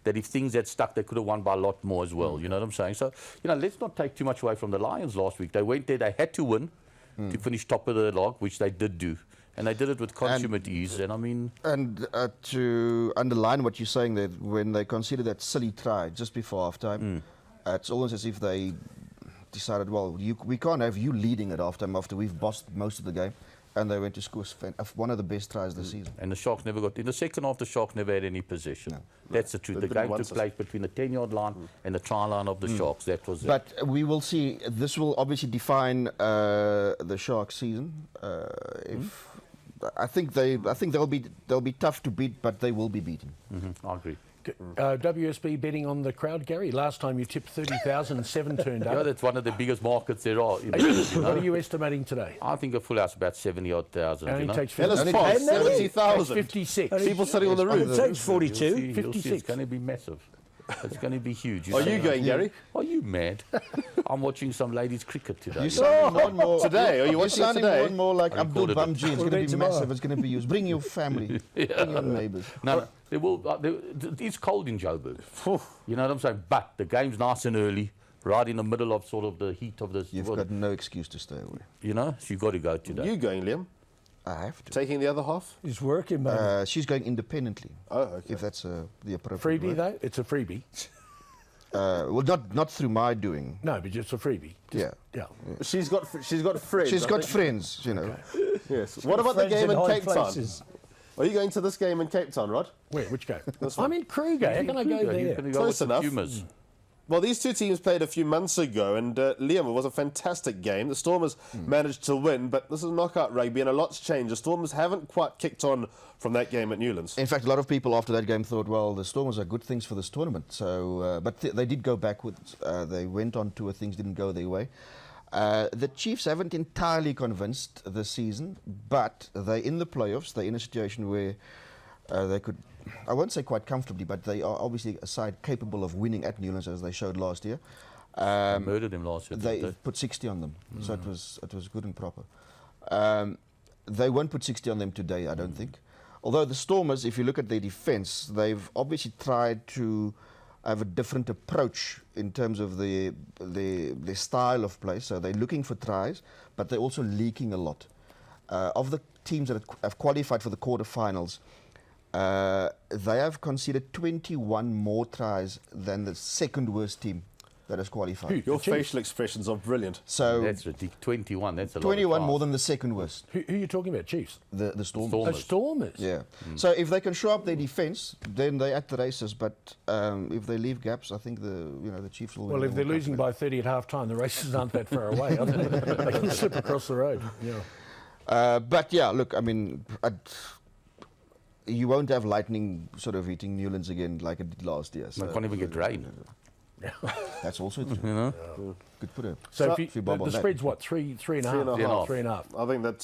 Speaker 4: that if things had stuck, they could have won by a lot more as well, you know what I'm saying? So, you know, let's not take too much away from the Lions last week. They went there, they had to win to finish top of the log, which they did do. And they did it with consummate ease, and I mean...
Speaker 9: And to underline what you're saying there, when they considered that silly try just before half-time, it's almost as if they decided, well, we can't have you leading at half-time after we've bossed most of the game. And they went to score one of the best tries this season.
Speaker 4: And the Sharks never got... In the second half, the Sharks never had any possession. No. That's the truth. The game took place between the 10-yard line and the try line of the Sharks. That was it.
Speaker 9: But we will see. This will obviously define the Sharks season. I think they'll be tough to beat, but they will be beaten.
Speaker 4: I agree.
Speaker 2: WSB betting on the crowd, Gary. Last time you tipped 30,000 and 7 turned up.
Speaker 4: Yeah, that's one of the biggest markets there are.
Speaker 2: What are you estimating today?
Speaker 4: I think a full house about 70-odd thousand.
Speaker 2: Only
Speaker 4: You know?
Speaker 2: takes
Speaker 1: Ellis
Speaker 2: 50.
Speaker 1: Park,
Speaker 3: Only
Speaker 1: 70,000.
Speaker 2: 56.
Speaker 1: People sitting on the roof.
Speaker 3: It takes 42.
Speaker 4: You'll see,
Speaker 2: 56.
Speaker 4: it's going to be massive. It's going to be huge.
Speaker 1: Are you going, Gary?
Speaker 4: Are you mad? I'm watching some ladies cricket today.
Speaker 9: You sound more and more
Speaker 1: Today? Are you watching
Speaker 9: sounding
Speaker 1: today?
Speaker 9: more and more like
Speaker 4: I
Speaker 9: Abdul
Speaker 4: recorded it.
Speaker 9: Bamji. It's going to be massive. It's going to be used. Bring your family. Bring your neighbours.
Speaker 4: No, it's cold in Joburg. You know what I'm saying? But the game's nice and early, right in the middle of sort of the heat of this.
Speaker 9: You've got no excuse to stay away.
Speaker 4: You know, so you've got to go today.
Speaker 1: You going, Liam?
Speaker 9: I have to.
Speaker 1: Taking the other half?
Speaker 3: He's working, man.
Speaker 9: She's going independently.
Speaker 1: Oh, okay.
Speaker 9: If that's the appropriate
Speaker 2: Freebie,
Speaker 9: word.
Speaker 2: though? It's a freebie.
Speaker 9: Well, not through my doing.
Speaker 2: No, but just a freebie.
Speaker 9: Yeah.
Speaker 2: Yeah.
Speaker 1: She's got friends.
Speaker 9: She's
Speaker 1: I
Speaker 9: got
Speaker 1: think.
Speaker 9: friends, you know.
Speaker 1: Yes. What about the
Speaker 3: Friends
Speaker 1: game in
Speaker 3: high
Speaker 1: Cape Town?
Speaker 3: places.
Speaker 1: Are you going to this game in Cape Town, Rod?
Speaker 2: Where? Which game? I'm in Kruger. How can I go
Speaker 4: You're
Speaker 2: there?
Speaker 4: gonna go
Speaker 1: Close
Speaker 4: with the
Speaker 1: enough.
Speaker 4: Pumas.
Speaker 1: Well, these two teams played a few months ago, and Liam, it was a fantastic game. The Stormers managed to win, but this is knockout rugby, and a lot's changed. The Stormers haven't quite kicked on from that game at Newlands.
Speaker 9: In fact, a lot of people after that game thought, well, the Stormers are good things for this tournament. So, but they did go backwards. They went on tour, things didn't go their way. The Chiefs haven't entirely convinced this season, but they're in the playoffs. They're in a situation where they could, I won't say quite comfortably, but they are obviously a side capable of winning at Newlands, as they showed last year.
Speaker 4: They murdered him last year.
Speaker 9: They
Speaker 4: didn't
Speaker 9: put 60 on them, so it was good and proper. They won't put 60 on them today, I don't think. Although the Stormers, if you look at their defence, they've obviously tried to have a different approach in terms of their style of play. So they're looking for tries, but they're also leaking a lot. Of the teams that have qualified for the quarterfinals, they have conceded 21 more tries than the second worst team that has qualified.
Speaker 1: Your facial expressions are brilliant.
Speaker 9: So
Speaker 4: That's ridiculous. 21, that's a lot.
Speaker 9: 21 more than the second worst.
Speaker 2: Who are you talking about? Chiefs?
Speaker 9: The Stormers.
Speaker 2: Oh, Stormers.
Speaker 9: Yeah. So if they can show up their defence, then they're at the races. But if they leave gaps, I think the Chiefs will win.
Speaker 2: Well, if they're losing by 30 at half time, the races aren't that far away, are they? They can slip across the road. Yeah.
Speaker 9: But yeah, look, I mean, you won't have lightning sort of hitting Newlands again like it did last year.
Speaker 4: They can't even get rain.
Speaker 9: That's also true.
Speaker 4: You know?
Speaker 9: Good put it.
Speaker 2: So
Speaker 9: if you bob
Speaker 2: the
Speaker 9: on that.
Speaker 2: spread's what, three and a half?
Speaker 1: 3.5.
Speaker 2: 3.5.
Speaker 1: I think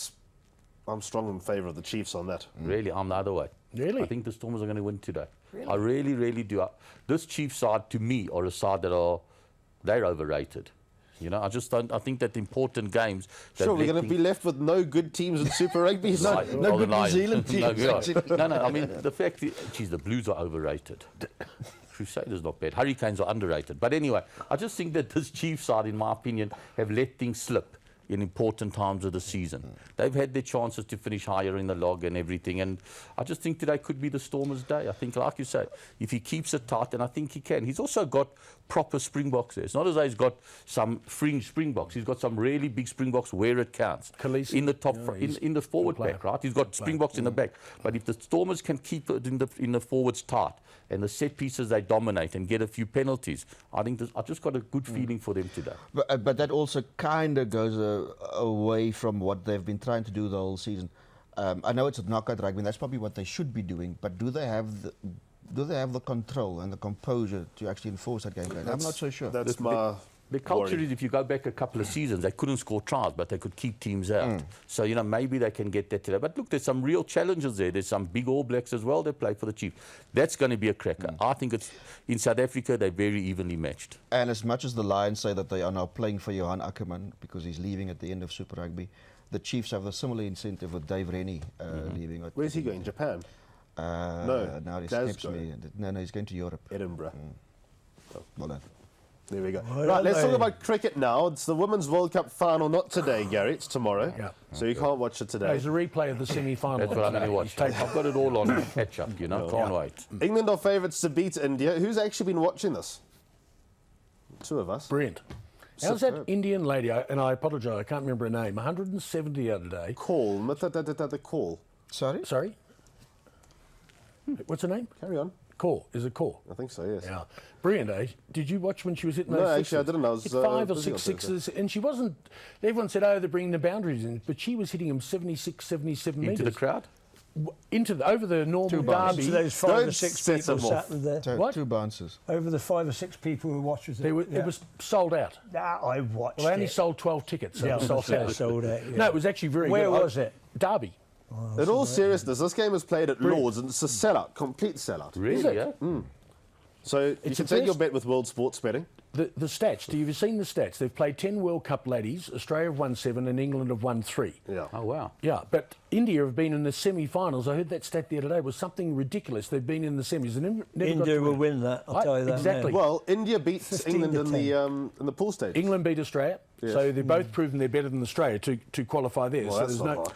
Speaker 1: I'm strong in favour of the Chiefs on that.
Speaker 4: Really, I'm the other way.
Speaker 2: Really?
Speaker 4: I think the Stormers are going to win today. Really? I really, really do. This Chiefs side, to me, are a side they're overrated. You know, I just don't. I think that important games.
Speaker 1: Sure, we're going to be left with no good teams in Super Rugby.
Speaker 9: No good New Zealand teams.
Speaker 4: No, I mean, the fact is, geez, the Blues are overrated. Crusaders not bad. Hurricanes are underrated. But anyway, I just think that this Chiefs side, in my opinion, have let things slip in important times of the season. They've had their chances to finish higher in the log and everything, and I just think today could be the Stormers' day. I think, like you say, if he keeps it tight, and I think he can. He's also got proper Springboks there. It's not as though he's got some fringe Springboks. He's got some really big Springboks where it counts.
Speaker 2: Khaleesi.
Speaker 4: In the top, in the forward
Speaker 2: player.
Speaker 4: back, right? He's got Springboks in the back. But if the Stormers can keep it in the forwards tight, and the set pieces they dominate and get a few penalties, I think I've just got a good feeling for them today.
Speaker 9: But that also kind of goes away from what they've been trying to do the whole season. I know it's a knockout rugby, and that's probably what they should be doing. But do they have the control and the composure to actually enforce that game plan? I'm not so sure.
Speaker 1: That's my
Speaker 4: The culture
Speaker 1: Worried.
Speaker 4: is, if you go back a couple of seasons, they couldn't score tries, but they could keep teams out. So, you know, maybe they can get that today. But look, there's some real challenges there. There's some big All Blacks as well that play for the Chiefs. That's going to be a cracker. I think it's in South Africa, they're very evenly matched.
Speaker 9: And as much as the Lions say that they are now playing for Johan Ackerman because he's leaving at the end of Super Rugby, the Chiefs have a similar incentive with Dave Rennie leaving.
Speaker 1: Where's he going? Japan? No,
Speaker 9: Now he
Speaker 1: Glasgow.
Speaker 9: escapes me. No, he's going to Europe.
Speaker 1: Edinburgh.
Speaker 9: Well done.
Speaker 1: There we go.
Speaker 3: Well,
Speaker 1: Right, let's
Speaker 3: they-
Speaker 1: talk about cricket now. It's the Women's World Cup final, not today, Gary. It's tomorrow.
Speaker 2: Yeah.
Speaker 1: So you can't watch it today.
Speaker 2: There's a replay of the semi-final.
Speaker 4: That's what I'm going to watch. I've got it all on catch up, you know, can't wait.
Speaker 1: England are favourites to beat India. Who's actually been watching this? Two of us.
Speaker 2: Brilliant. How's that
Speaker 1: Superb.
Speaker 2: Indian lady, and I apologise, I can't remember her name, 170 the other day.
Speaker 1: Call. The call.
Speaker 9: Sorry?
Speaker 2: Sorry? What's her name?
Speaker 1: Carry on.
Speaker 2: Call. Is it Call?
Speaker 1: I think so, yes.
Speaker 2: Yeah. Brilliant, eh? Did you watch when she was hitting
Speaker 1: No,
Speaker 2: those
Speaker 1: actually,
Speaker 2: sixes?
Speaker 1: I didn't. I was,
Speaker 2: Hit 5 or
Speaker 1: busy
Speaker 2: 6
Speaker 1: on Thursday.
Speaker 2: sixes, and she wasn't... Everyone said, oh, they're bringing the boundaries in, but she was hitting them 76, 77 metres.
Speaker 4: Into the crowd?
Speaker 2: Over the normal
Speaker 3: Bounce
Speaker 2: derby.
Speaker 3: to those 5
Speaker 1: Don't
Speaker 3: or 6
Speaker 1: set
Speaker 3: people
Speaker 1: them off.
Speaker 3: sat there.
Speaker 9: So
Speaker 2: What?
Speaker 9: 2 bounces.
Speaker 3: Over the 5 or 6 people who watched us.
Speaker 2: It was sold out.
Speaker 3: I watched
Speaker 2: Well, they only
Speaker 3: it.
Speaker 2: sold 12 tickets, so
Speaker 3: Yeah,
Speaker 2: it was sold out.
Speaker 3: sold out, yeah.
Speaker 2: No, it was actually very
Speaker 3: Where
Speaker 2: good.
Speaker 3: was it?
Speaker 2: Derby.
Speaker 1: In all seriousness, this game is played at Lords, and it's a sellout, complete sellout.
Speaker 4: Really,
Speaker 2: it?
Speaker 4: yeah?
Speaker 1: So you
Speaker 2: It's
Speaker 1: can
Speaker 2: the
Speaker 1: take your
Speaker 2: best-
Speaker 1: bet with World Sports Betting.
Speaker 2: The stats, have you seen the stats? They've played 10 World Cup ladies, Australia have won 7 and England have won 3.
Speaker 1: Yeah.
Speaker 4: Oh, wow.
Speaker 2: Yeah, but India have been in the semi-finals. I heard that stat the other day. It was something ridiculous. They've been in the semis. They never got
Speaker 3: India
Speaker 2: to
Speaker 3: will win that, I'll tell you that.
Speaker 2: Exactly.
Speaker 3: now.
Speaker 1: Well, India beat
Speaker 3: 15
Speaker 1: England
Speaker 3: to
Speaker 1: in the pool stage.
Speaker 2: England beat Australia,
Speaker 1: Yes.
Speaker 2: so they've both proven they're better than Australia to qualify there.
Speaker 1: Well,
Speaker 2: so
Speaker 1: that's
Speaker 2: there's
Speaker 1: not
Speaker 2: no.
Speaker 1: hard.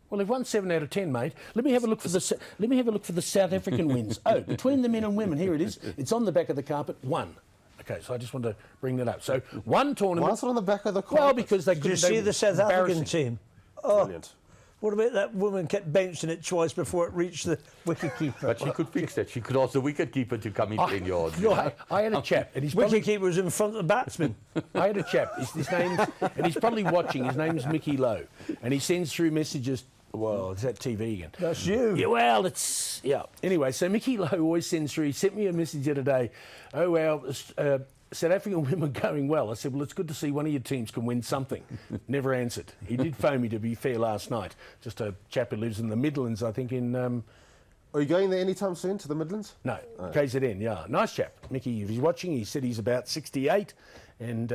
Speaker 2: Well, they've won 7 out of 10, mate. Let me have a look for the South African wins. Oh, between the men and women, here it is. It's on the back of the carpet. 1. Okay, so I just want to bring that up. So 1 tournament.
Speaker 1: Why is it on the back of the carpet?
Speaker 2: Well, because they
Speaker 3: Did you
Speaker 2: couldn't.
Speaker 3: see the South African team? Oh,
Speaker 1: Brilliant.
Speaker 3: what about that woman kept bouncing it twice before it reached the wicket keeper?
Speaker 4: But she could fix that. She could ask the wicket keeper to come in 10 yards. you
Speaker 2: No,
Speaker 4: know?
Speaker 2: I had a chap, and he's probably,
Speaker 3: Wicket keeper was in front of the batsman.
Speaker 2: I had a chap. His name's, and he's probably watching. His name's Mickey Lowe, and he sends through messages. Well, it's that TV again.
Speaker 3: That's you.
Speaker 2: Yeah, well, it's yeah. Anyway, so Mickey Lowe always sends through. He sent me a message the other day. Oh well, South African women going well. I said, well, it's good to see one of your teams can win something. Never answered. He did phone me, to be fair, last night. Just a chap who lives in the Midlands, I think, in
Speaker 1: Are you going there anytime soon to the Midlands?
Speaker 2: no, KZN. Yeah, nice chap, Mickey. If he's watching, he said he's about 68, and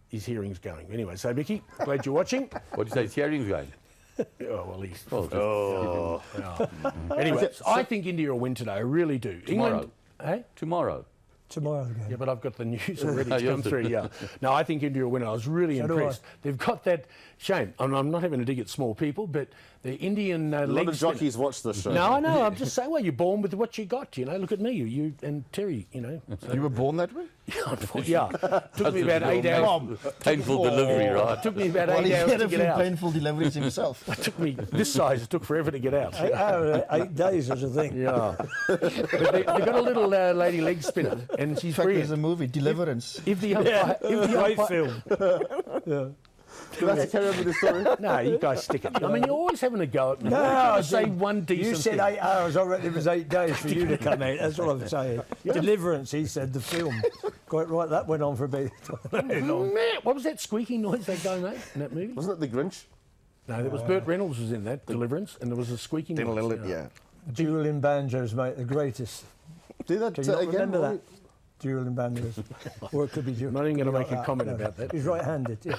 Speaker 2: his hearing's going. Anyway, so Mickey, glad you're watching.
Speaker 4: What do you say? His hearing's going?
Speaker 2: Oh well, he's.
Speaker 4: Oh,
Speaker 2: Anyway, I think India will win today. I really do. England, hey?
Speaker 4: tomorrow.
Speaker 3: Tomorrow again.
Speaker 2: Yeah, but I've got the news already to
Speaker 4: Yes.
Speaker 2: come through. Yeah, no, I think India will win. I was really
Speaker 3: So do
Speaker 2: impressed. They've got that shame. I'm not having a dig at small people, but the Indian
Speaker 1: A lot
Speaker 2: leg
Speaker 1: of
Speaker 2: spinner-
Speaker 1: jockeys watch this show.
Speaker 2: No, I know. I'm just saying. Well, you're born with what you got. You know. Look at me. You and Terry. You know. So,
Speaker 9: You were born that way?
Speaker 2: yeah. Took me about 8 hours.
Speaker 4: Painful delivery, right?
Speaker 2: It took me about
Speaker 9: Well,
Speaker 2: 8
Speaker 9: he
Speaker 2: hours
Speaker 9: had
Speaker 2: to
Speaker 9: a few
Speaker 2: get out.
Speaker 9: painful deliveries himself.
Speaker 2: It took me this size. It took forever to get out.
Speaker 3: 8 hours, 8 days was a thing.
Speaker 2: Yeah. But they got a little lady leg spinner, and she's
Speaker 9: In fact, there's
Speaker 2: brilliant.
Speaker 9: a movie, Deliverance.
Speaker 2: If the umpire, if the
Speaker 3: Great
Speaker 2: umpire,
Speaker 3: film.
Speaker 1: Do I have to carry on with the story?
Speaker 2: no, you guys stick it. I mean, you're always having a go at me.
Speaker 3: No,
Speaker 2: I
Speaker 3: I
Speaker 2: say
Speaker 3: didn't.
Speaker 2: one decent
Speaker 3: You said
Speaker 2: thing.
Speaker 3: 8 hours. I reckon it was 8 days for you to come out. That's what I'm saying. Deliverance, he said, the film. Quite right, that went on for a bit. Very long.
Speaker 2: Man, what was that squeaking noise they go made in that movie?
Speaker 1: Wasn't it the Grinch?
Speaker 2: No, there was Burt Reynolds was in that, Deliverance, and there was a squeaking noise.
Speaker 9: Yeah.
Speaker 3: Duel in banjos, mate, the greatest.
Speaker 1: Do that
Speaker 3: Can you not
Speaker 1: again.
Speaker 3: remember
Speaker 1: Rory?
Speaker 3: that? Duel in banjos. Or it could be duel.
Speaker 2: I'm not even going to make a
Speaker 3: Like
Speaker 2: comment
Speaker 3: no.
Speaker 2: about that.
Speaker 3: He's right-handed, yeah.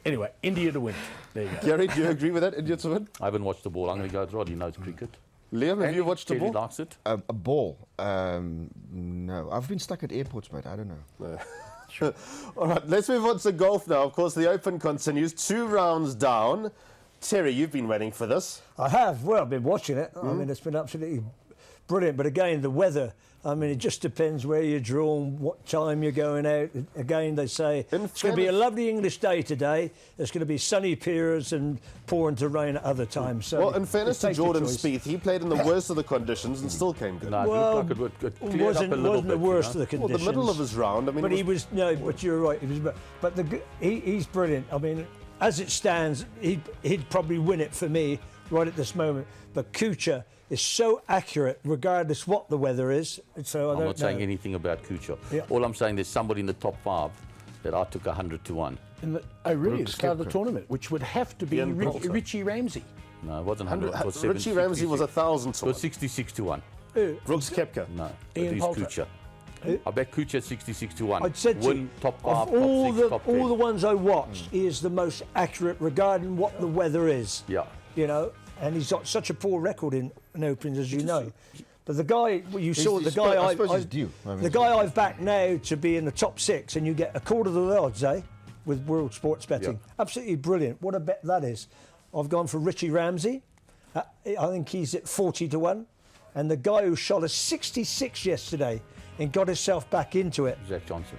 Speaker 2: Anyway, India to win. There you go.
Speaker 1: Gary, do you agree with that? India to win?
Speaker 4: I haven't watched the ball. I'm going to go with Rod. He knows cricket.
Speaker 1: Liam, have
Speaker 4: And
Speaker 1: you watched the
Speaker 4: Terry
Speaker 1: ball?
Speaker 4: likes it.
Speaker 9: A ball? No. I've been stuck at airports, mate. I don't know.
Speaker 1: All right, let's move on to golf now. Of course, the Open continues. 2 rounds down. Terry, you've been waiting for this.
Speaker 3: I have. Well, I've been watching it. I mean, it's been absolutely brilliant. But again, the weather, I mean, it just depends where you're drawn, what time you're going out. Again, they say
Speaker 1: In
Speaker 3: it's going to be a
Speaker 1: fairness-
Speaker 3: lovely English day today. There's going to be sunny periods and pouring to rain at other times. So
Speaker 1: Well, in fairness to
Speaker 3: take your
Speaker 1: Jordan
Speaker 3: choice.
Speaker 1: Spieth, he played in the worst of the conditions and still came good.
Speaker 4: No, it
Speaker 3: Well,
Speaker 4: looked like it cleared
Speaker 3: wasn't
Speaker 4: up a little
Speaker 3: the
Speaker 4: bit.
Speaker 3: worst
Speaker 4: you know?
Speaker 3: of the
Speaker 1: Well,
Speaker 3: conditions.
Speaker 1: the middle of his round, I mean...
Speaker 3: But
Speaker 1: it
Speaker 3: he was no. But you're right. He was, but he's brilliant. I mean, as it stands, he'd probably win it for me right at this moment. But Kuchar is so accurate regardless what the weather is. So I
Speaker 4: I'm
Speaker 3: don't
Speaker 4: not
Speaker 3: know.
Speaker 4: saying anything about Kuchar.
Speaker 3: Yeah.
Speaker 4: All I'm saying, there's somebody in the top 5 that I took 100 to 1.
Speaker 2: Oh, really? At the start of the tournament, which would have to be
Speaker 1: Ian Poulter.
Speaker 2: Richie Ramsey.
Speaker 4: No, it wasn't 100. It was
Speaker 1: Richie Ramsey was 1,000 to
Speaker 4: It was
Speaker 1: 1.
Speaker 4: 66 to 1.
Speaker 1: Brooks Koepka.
Speaker 4: No,
Speaker 2: Ian
Speaker 4: it is
Speaker 2: Poulter.
Speaker 4: Kuchar. I bet Kuchar 66 to 1.
Speaker 3: I'd said to
Speaker 4: Win
Speaker 3: you,
Speaker 4: top 5,
Speaker 3: of all
Speaker 4: top 6,
Speaker 3: the
Speaker 4: top 10.
Speaker 3: all the ones I watched, he is the most accurate regarding what the weather is.
Speaker 4: Yeah.
Speaker 3: You know, and he's got such a poor record in Opens, as you know. But the guy, you saw the guy
Speaker 9: I suppose he's due. I mean,
Speaker 3: the guy I've backed now to be in the top 6, and you get a quarter of the odds, eh? With World Sports Betting, absolutely brilliant. What a bet that is! I've gone for Richie Ramsey. I think he's at 40 to 1, and the guy who shot a 66 yesterday and got himself back into it,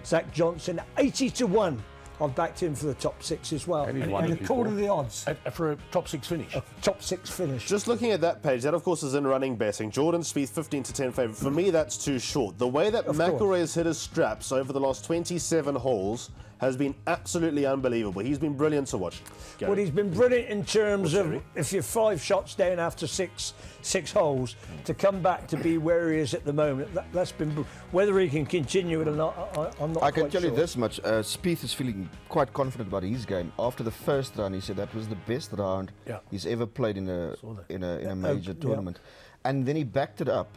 Speaker 3: Zach Johnson, 80 to 1. I've backed him for the top 6 as well,
Speaker 4: And he's won
Speaker 3: and
Speaker 4: it
Speaker 3: a quarter of
Speaker 4: before.
Speaker 3: the odds.
Speaker 2: For a top 6 finish.
Speaker 3: Top 6 finish.
Speaker 1: Just looking at that page, that of course is in running betting. Jordan Spieth 15 to 10 favourite. For me, that's too short. The way that McIlroy has hit his straps over the last 27 holes has been absolutely unbelievable. He's been brilliant to watch. Gary.
Speaker 3: Well, he's been brilliant in terms of if you're 5 shots down after six holes, to come back to be where he is at the moment. That's been whether he can continue it or not. I'm not.
Speaker 9: I can
Speaker 3: quite
Speaker 9: tell you
Speaker 3: sure.
Speaker 9: this much: Spieth is feeling quite confident about his game. After the first round, he said that was the best round he's ever played in a major tournament, and then he backed it up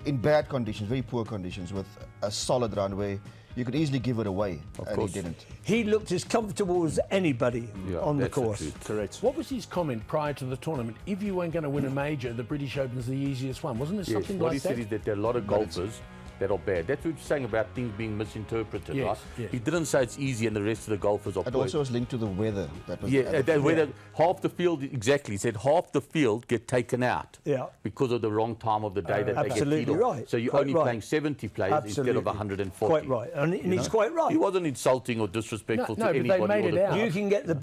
Speaker 9: in bad conditions, very poor conditions, with a solid round where you could easily give it away, and he didn't.
Speaker 3: He looked as comfortable as anybody on the course.
Speaker 1: Correct.
Speaker 2: What was his comment prior to the tournament? If you weren't going to win a major, the British Open's the easiest one. Wasn't there something
Speaker 4: what
Speaker 2: like
Speaker 4: he
Speaker 2: that?
Speaker 4: said is that there are a lot of golfers that are bad. That's what he's saying about things being misinterpreted,
Speaker 2: Yes,
Speaker 4: right?
Speaker 2: yes.
Speaker 4: He didn't say it's easy and the rest of the golfers are
Speaker 9: It
Speaker 4: poor.
Speaker 9: also was linked to the weather. That was
Speaker 4: The weather, half the field, exactly, he said half the field get taken out because of the wrong time of the day that they get
Speaker 3: absolutely
Speaker 4: teed off.
Speaker 3: right.
Speaker 4: So you're
Speaker 3: Quite
Speaker 4: only
Speaker 3: right.
Speaker 4: playing 70 players instead of
Speaker 3: Absolutely.
Speaker 4: 140.
Speaker 3: Quite right, and he's quite right.
Speaker 4: He wasn't insulting or disrespectful
Speaker 2: No,
Speaker 4: to
Speaker 2: but they
Speaker 4: anybody.
Speaker 2: made
Speaker 4: or
Speaker 2: it
Speaker 4: the
Speaker 2: out.
Speaker 3: You can get the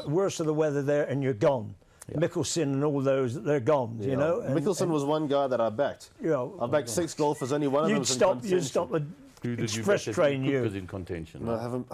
Speaker 3: worst of the weather there, and you're gone. Mickelson and all those, they're gone. You know. And,
Speaker 1: Mickelson was one guy that I backed. I backed 6 golfers, only one of them
Speaker 3: You'd
Speaker 1: was in
Speaker 3: stop.
Speaker 1: contention.
Speaker 3: You'd stop the
Speaker 4: Who did you
Speaker 3: express
Speaker 4: bet that
Speaker 3: train.
Speaker 4: Cook
Speaker 3: You.
Speaker 4: was in contention?
Speaker 1: No, I haven't.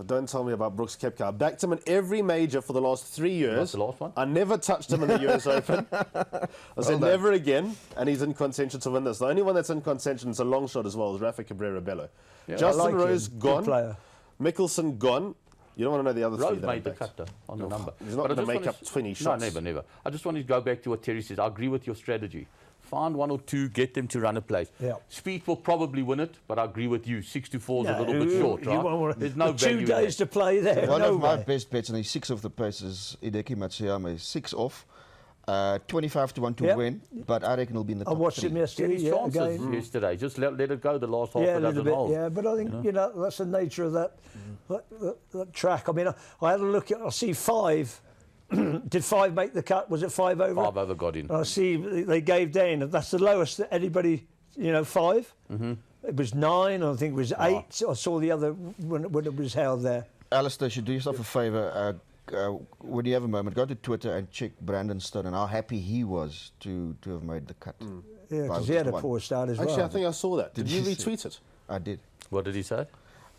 Speaker 1: Don't tell me about Brooks Koepka. I backed him in every major for the last 3 years.
Speaker 4: the last one?
Speaker 1: I never touched him in the US Open. I said never again, and he's in contention to win this. The only one that's in contention, it's a long shot as well, is Rafa Cabrera Bello. Justin
Speaker 3: I like
Speaker 1: Rose
Speaker 3: him. Good
Speaker 1: gone.
Speaker 3: player.
Speaker 1: Mickelson gone. You don't want to know the other
Speaker 4: Rose
Speaker 1: three that I
Speaker 4: made the
Speaker 1: backed.
Speaker 4: cut though, on the number.
Speaker 1: He's not
Speaker 4: But I
Speaker 1: going to
Speaker 4: just
Speaker 1: make
Speaker 4: wanna
Speaker 1: up 20
Speaker 4: No,
Speaker 1: shots.
Speaker 4: never. I just wanted to go back to what Terry says. I agree with your strategy. Find 1 or 2, get them to run a place.
Speaker 3: Yeah.
Speaker 4: Speed will probably win it, but I agree with you. 6 to 4 is a little bit
Speaker 3: you-
Speaker 4: short,
Speaker 3: you
Speaker 4: right?
Speaker 3: won't wanna-
Speaker 4: There's no
Speaker 3: the
Speaker 4: value
Speaker 3: 2
Speaker 4: in
Speaker 3: days
Speaker 4: that.
Speaker 3: to play there.
Speaker 9: One
Speaker 3: no
Speaker 9: of my
Speaker 3: way.
Speaker 9: best bets, and he's 6 off the pace, is Hideki Matsuyama. 6 off, 25 to 1 to
Speaker 3: Yep.
Speaker 9: win, but I reckon he'll be in the
Speaker 3: I
Speaker 9: top
Speaker 3: watched
Speaker 9: 3.
Speaker 3: him
Speaker 4: Get
Speaker 3: yesterday.
Speaker 4: his
Speaker 3: Yeah,
Speaker 4: chances
Speaker 3: again.
Speaker 4: yesterday. Just let it go the last half
Speaker 3: Yeah,
Speaker 4: a
Speaker 3: a little
Speaker 4: dozen
Speaker 3: bit.
Speaker 4: holes.
Speaker 3: Yeah, but I think that's the nature of that track. I mean, I had a look at. I see 5. Did 5 make the cut? Was it 5 over?
Speaker 4: 5 over got in.
Speaker 3: I see they gave down. That's the lowest that anybody. 5. Mm-hmm. It was 9. I think it was 8. I saw the other when it was held there.
Speaker 9: Alistair, should do yourself a favour. When you have a moment, go to Twitter and check Brandon Stone and how happy he was to have made the cut.
Speaker 3: Yeah,
Speaker 9: By
Speaker 3: because he had a
Speaker 9: just 1.
Speaker 3: poor start as
Speaker 1: Actually,
Speaker 3: well.
Speaker 1: I think I saw that. Did you
Speaker 9: you see?
Speaker 1: retweet it?
Speaker 9: I did.
Speaker 4: What did he say?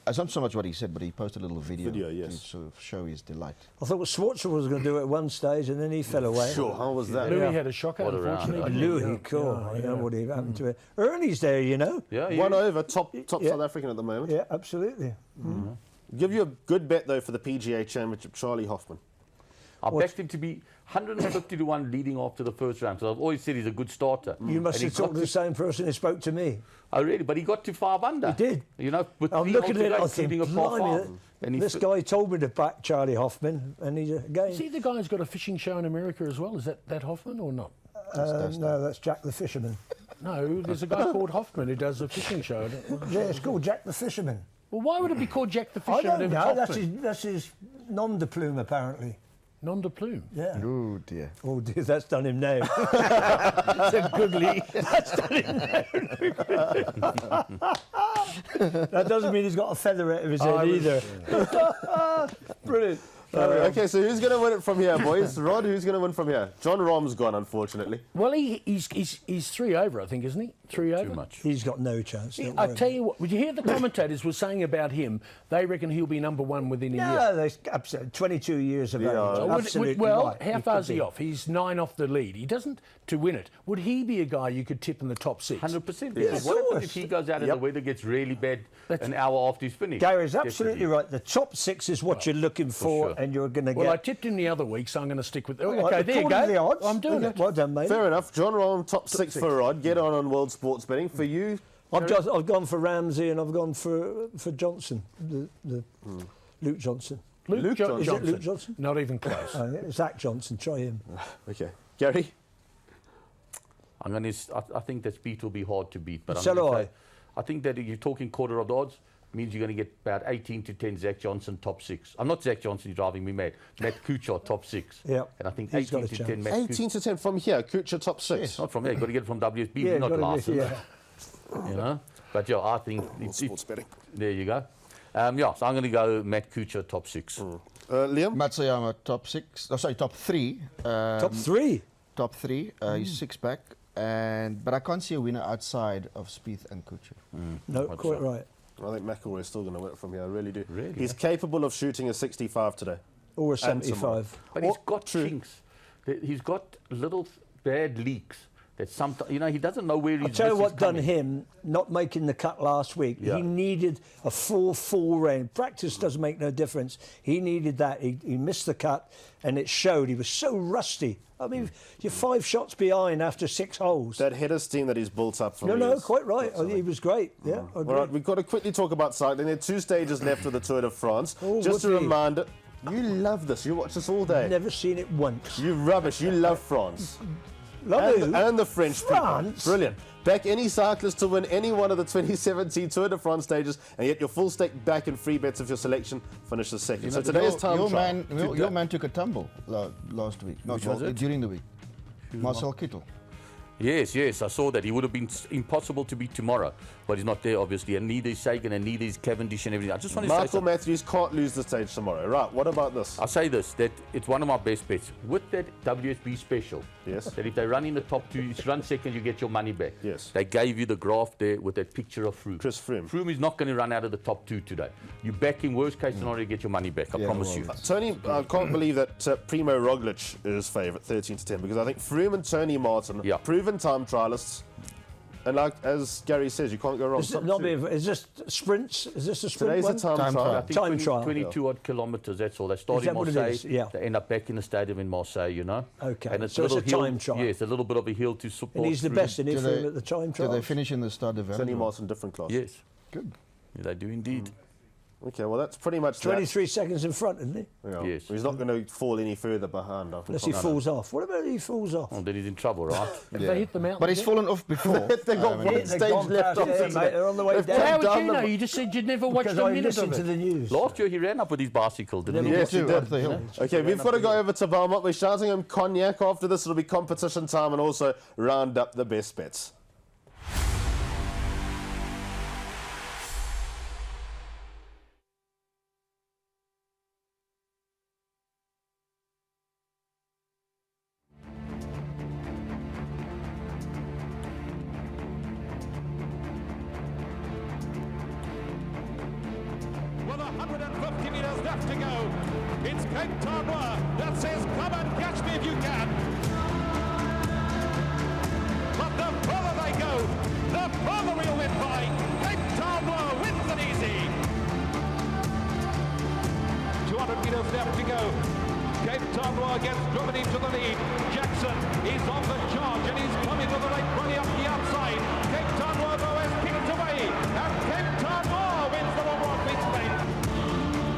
Speaker 9: It's not so much what he said, but he posted a little video,
Speaker 1: Video, yes.
Speaker 9: to sort of show his delight.
Speaker 3: I thought Schwarzer was going to do it at one stage, and then he fell away.
Speaker 1: Sure, how was that?
Speaker 2: Louis had a shocker,
Speaker 4: What a round,
Speaker 2: unfortunately.
Speaker 3: Louis, cool. I know what happened to it. Ernie's there,
Speaker 4: Yeah,
Speaker 1: One over, top
Speaker 3: Yeah.
Speaker 1: South African at the moment.
Speaker 3: Yeah, absolutely.
Speaker 1: Give you a good bet, though, for the PGA Championship, Charlie Hoffman.
Speaker 4: I backed him to be 150 to 1 leading after the first round. So I've always said he's a good starter.
Speaker 3: You must
Speaker 4: And he
Speaker 3: have talked
Speaker 4: got
Speaker 3: to the same person who spoke to me.
Speaker 4: Oh, really? But he got to 5 under.
Speaker 3: He did.
Speaker 4: With
Speaker 3: I'm
Speaker 4: 3
Speaker 3: looking at it,
Speaker 4: holes
Speaker 3: I
Speaker 4: to go,
Speaker 3: think,
Speaker 4: including a par
Speaker 3: blimey,
Speaker 4: 5. And he
Speaker 3: this guy told me to back Charlie Hoffman, and he's again.
Speaker 2: Is he the guy who's got a fishing show in America as well? Is that Hoffman or not?
Speaker 3: No, that's Jack the Fisherman.
Speaker 2: No, there's a guy called Hoffman who does a fishing show.
Speaker 3: Yeah, it's called Jack the Fisherman.
Speaker 2: Well, why would it be called Jack the
Speaker 3: I
Speaker 2: Fisherman?
Speaker 3: don't
Speaker 2: if
Speaker 3: know.
Speaker 2: Hoffman?
Speaker 3: That's his nom de plume, apparently.
Speaker 2: Non de plume.
Speaker 3: Yeah.
Speaker 9: Oh dear.
Speaker 3: Oh dear, that's done him now. That's a goodly. That's done him now. That doesn't mean he's got a feather out of his head either. Brilliant.
Speaker 1: Okay, so who's going to win it from here, boys? Rod, who's going to win from here? John Rahm's gone, unfortunately.
Speaker 2: Well, he's 3 over, I think, isn't he? 3 over?
Speaker 4: Too much.
Speaker 3: He's got no chance. don't
Speaker 2: I
Speaker 3: worry
Speaker 2: tell
Speaker 3: about
Speaker 2: you what, would you hear the commentators were saying about him? They reckon he'll be number one within a
Speaker 3: it.
Speaker 2: year.
Speaker 3: No, there's absolutely 22 years of age. Absolutely
Speaker 2: Well,
Speaker 3: right.
Speaker 2: how
Speaker 3: He
Speaker 2: far
Speaker 3: could
Speaker 2: is he
Speaker 3: be.
Speaker 2: off? He's 9 off the lead. He doesn't to win it. Would he be a guy you could tip in the top 6?
Speaker 4: 100%.
Speaker 3: Yeah,
Speaker 4: Because what
Speaker 3: of
Speaker 4: happens if he goes out and the weather gets really bad an hour after he's finished?
Speaker 3: Gary's absolutely
Speaker 4: Definitely.
Speaker 3: right. The top 6 is what you're looking for,
Speaker 4: sure.
Speaker 3: and you're going to
Speaker 2: Well, I
Speaker 3: get.
Speaker 2: tipped him the other week, so I'm going to stick with it.
Speaker 3: Right,
Speaker 2: Okay, there you
Speaker 3: according to the
Speaker 2: go.
Speaker 3: odds.
Speaker 2: I'm doing
Speaker 3: Okay,
Speaker 2: it.
Speaker 3: Well done, mate.
Speaker 1: Fair enough. John on top 6 for Rod. Get on World Sports Betting. For you,
Speaker 3: I've gone for Ramsey and I've gone for Johnson, Luke Johnson.
Speaker 2: Luke Johnson.
Speaker 3: Is it Luke Johnson?
Speaker 2: Not even close.
Speaker 3: Zach Johnson. Try him.
Speaker 1: okay. Gary?
Speaker 4: I think that speed will be hard to beat. But
Speaker 3: So
Speaker 4: I'm gonna
Speaker 3: do I.
Speaker 4: say, I think that if you're talking quarter of the odds, means you're going to get about 18 to 10 Zach Johnson top 6. I'm not Zach Johnson, he's driving me mad. Matt Kuchar top 6.
Speaker 3: Yeah.
Speaker 4: And I think
Speaker 3: He's got
Speaker 4: 18
Speaker 3: a
Speaker 4: to 10
Speaker 3: chance.
Speaker 4: Matt
Speaker 1: 18 to 10 from here. Kuchar top 6.
Speaker 4: Not from there, you've got to get it from WSB,
Speaker 3: Yeah,
Speaker 4: we're not
Speaker 3: gotta be-
Speaker 4: licensed.
Speaker 3: yeah.
Speaker 4: You know? But yeah, I think
Speaker 1: Sports betting.
Speaker 4: there you go. Yeah, so I'm going to go Matt Kuchar top 6.
Speaker 1: Liam?
Speaker 9: Matsuyama top 6. Oh, sorry, top 3.
Speaker 3: Top 3.
Speaker 9: Top 3. He's 6 back. But I can't see a winner outside of Spieth and Kuchar.
Speaker 3: No, quite right.
Speaker 1: I think McIlroy is still going to win it from here. I really do.
Speaker 4: Really?
Speaker 1: He's capable of shooting a 65 today.
Speaker 3: Or a
Speaker 1: And tomorrow.
Speaker 3: 75.
Speaker 4: But he's got chinks. He's got little bad leaks that sometimes, you know, he doesn't know where he's
Speaker 3: I'll tell you
Speaker 4: this is
Speaker 3: what done
Speaker 4: coming.
Speaker 3: him not making the cut last week.
Speaker 4: Yeah.
Speaker 3: He needed a full round. Practice doesn't make no difference. He needed that. He missed the cut, and it showed. He was so rusty. I mean, you're 5 shots behind after 6 holes.
Speaker 1: That header steam that he's built up from
Speaker 3: No,
Speaker 1: years.
Speaker 3: quite right. He was great. Yeah, I
Speaker 1: All
Speaker 3: agree.
Speaker 1: right, we've got to quickly talk about cycling. There are 2 stages left of the Tour de France.
Speaker 3: Oh,
Speaker 1: Just a
Speaker 3: would we?
Speaker 1: reminder, you love this. You watch this all day.
Speaker 3: Never seen it once.
Speaker 1: You rubbish. You love France.
Speaker 3: Love
Speaker 1: and,
Speaker 3: who?
Speaker 1: and the French
Speaker 3: France?
Speaker 1: people. Brilliant. Back any cyclist to win any one of the 2017 Tour de France stages and get your full stake back in free bets if your selection finishes second. So today's time
Speaker 9: your
Speaker 1: trial.
Speaker 9: man, your man took a tumble last week.
Speaker 4: Which was it?
Speaker 9: During the week. Marcel Kittel.
Speaker 4: Yes, I saw that. He would have been impossible to beat tomorrow, but he's not there, obviously, and neither is Sagan and neither is Cavendish and everything. I just want to say
Speaker 1: Michael
Speaker 4: something.
Speaker 1: Matthews can't lose the stage tomorrow. Right, what about this?
Speaker 4: I'll say this, that it's one of my best bets. With that WSB special,
Speaker 1: Yes.
Speaker 4: that if they run in the top 2, you run second, you get your money back.
Speaker 1: Yes.
Speaker 4: They gave you the graph there with that picture of Froome.
Speaker 1: Chris Froome.
Speaker 4: Froome is not going to run out of the top 2 today. You back him, worst case scenario, you get your money back, I promise you.
Speaker 1: Tony, I can't believe that Primo Roglic is favourite, 13 to 10, because I think Froome and Tony Martin,
Speaker 4: Yeah.
Speaker 1: proven time trialists, and like as Gary says, you can't go wrong.
Speaker 3: Is this sprints? Is this a sprint
Speaker 1: Today's
Speaker 3: one?
Speaker 1: a time
Speaker 9: Time
Speaker 1: trial.
Speaker 9: trial.
Speaker 4: I think
Speaker 3: Time trial.
Speaker 4: 22 odd kilometres, that's all. They start
Speaker 3: Is
Speaker 4: in
Speaker 3: that what it
Speaker 4: Marseille,
Speaker 3: is? Yeah.
Speaker 4: they end up back in the stadium in Marseille, you know.
Speaker 3: Okay,
Speaker 4: And it's
Speaker 3: so it's a
Speaker 4: hill,
Speaker 3: time trial.
Speaker 4: Yes, a little bit of a hill to support.
Speaker 3: And he's the
Speaker 4: Froome.
Speaker 3: best in it
Speaker 9: Do
Speaker 3: for
Speaker 9: they-
Speaker 3: him at the time
Speaker 9: Do
Speaker 3: trial.
Speaker 9: they finish in the start of
Speaker 1: Tony Martin, different class.
Speaker 4: Yes.
Speaker 9: Good.
Speaker 4: Yeah, they do indeed.
Speaker 1: Okay, well that's pretty much that.
Speaker 3: 23 seconds in front, isn't he?
Speaker 1: Yeah.
Speaker 4: Yes.
Speaker 1: He's not going to fall any further behind.
Speaker 3: Unless he falls off. What about if he falls off?
Speaker 4: Oh, then he's in trouble, right?
Speaker 2: Have they hit the mountain?
Speaker 9: But he's
Speaker 2: yet?
Speaker 9: fallen off before.
Speaker 1: They've got one
Speaker 3: They've
Speaker 1: stage
Speaker 3: gone
Speaker 1: left
Speaker 3: past
Speaker 1: off.
Speaker 3: it,
Speaker 1: isn't
Speaker 3: mate.
Speaker 1: it?
Speaker 3: They're on the way
Speaker 1: They've
Speaker 3: down.
Speaker 2: How
Speaker 1: come
Speaker 2: would
Speaker 1: down
Speaker 2: you
Speaker 1: the-
Speaker 2: know? You just said you'd never watched
Speaker 3: Because
Speaker 2: a
Speaker 3: I
Speaker 2: minute
Speaker 3: listened
Speaker 2: of
Speaker 3: to
Speaker 2: it.
Speaker 3: the news.
Speaker 4: Last year he ran up with his bicycle, didn't he?
Speaker 1: Yes, he did.
Speaker 9: Up the hill.
Speaker 1: Okay, we've got to go over to Valmont. We're shouting him cognac. After this, it'll be competition time and also round up the best bets.
Speaker 10: With 150 metres left to go. It's Cape Town that says, come and catch me if you can. But the further they go, the further we'll win by. Cape Town wins it easy. 200 metres left to go. Cape Town gets driven into the lead. Jackson is on the charge and he's coming with the right running up the outside. Cape Town though has kicked it away. And Cape Town wins the long walk in Spain.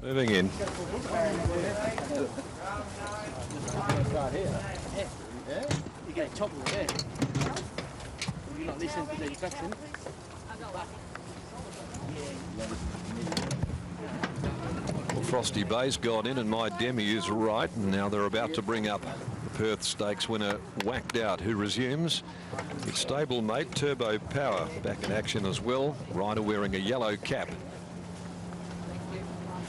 Speaker 7: Moving in.
Speaker 8: You get top of there. You're not listening to the instruction.
Speaker 7: Well, Frosty Bay's gone in and My Demi is right, and now they're about to bring up the Perth Stakes winner Whacked Out, who resumes. Its stablemate Turbo Power back in action as well, rider wearing a yellow cap.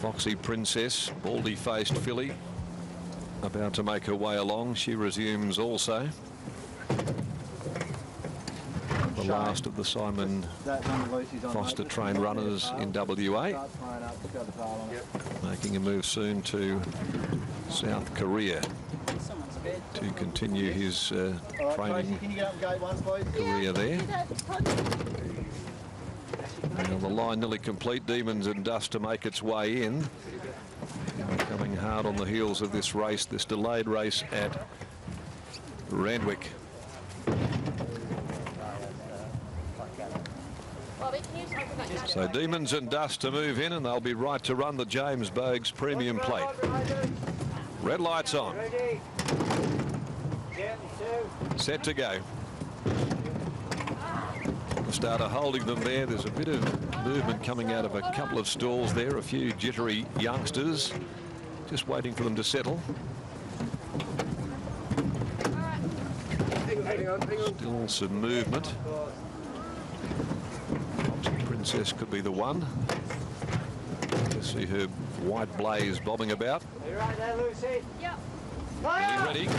Speaker 7: Foxy Princess, baldy-faced filly, about to make her way along. She resumes also. The last of the Simon Foster train runners in WA, making a move soon to South Korea to continue his training career there. Now the line nearly complete. Demons and Dust to make its way in. Coming hard on the heels of this race, this delayed race at Randwick. So Demons and Dust to move in, and they'll be right to run the James Bogues Premium Plate. Red lights on. Set to go. The starter holding them there. There's a bit of movement coming out of a couple of stalls there. A few jittery youngsters just waiting for them to settle. Still some movement. Princess could be the one. You see her white blaze bobbing about.
Speaker 8: You right there, Lucy?
Speaker 5: Yep.
Speaker 7: Ready?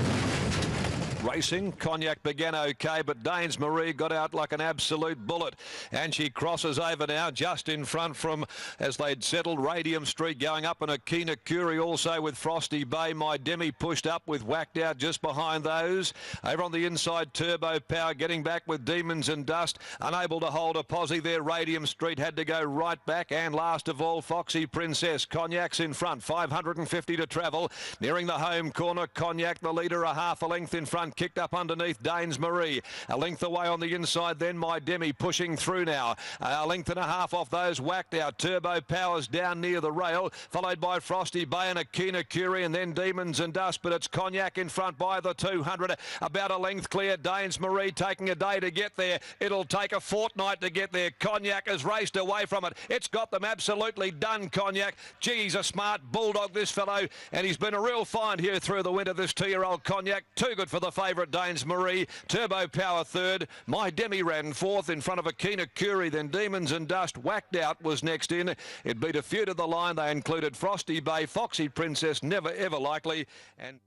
Speaker 7: Racing. Cognac began okay, but Danes Marie got out like an absolute bullet, and she crosses over now just in front from, as they'd settled, Radium Street going up, and Akina Curie also with Frosty Bay. My Demi pushed up with Whacked Out just behind those. Over on the inside, Turbo Power getting back with Demons and Dust, unable to hold a posse there. Radium Street had to go right back, and last of all, Foxy Princess. Cognac's in front, 550 to travel. Nearing the home corner, Cognac the leader, a half a length in front, kicked up underneath Danes Marie. A length away on the inside, then My Demi pushing through now. A length and a half off those. Whacked Out. Turbo Powers down near the rail, followed by Frosty Bay and Akina Curie, and then Demons and Dust, but it's Cognac in front by the 200. About a length clear. Danes Marie taking a day to get there. It'll take a fortnight to get there. Cognac has raced away from it. It's got them absolutely done, Cognac. Gee, he's a smart bulldog, this fellow, and he's been a real find here through the winter, this 2-year-old Cognac. Too good for the favourite Danes Marie. Turbo Power third. My Demi ran fourth in front of Akina Curie. Then Demons and Dust. Whacked Out was next in. It beat a few to the line. They included Frosty Bay, Foxy Princess, Never Ever Likely, and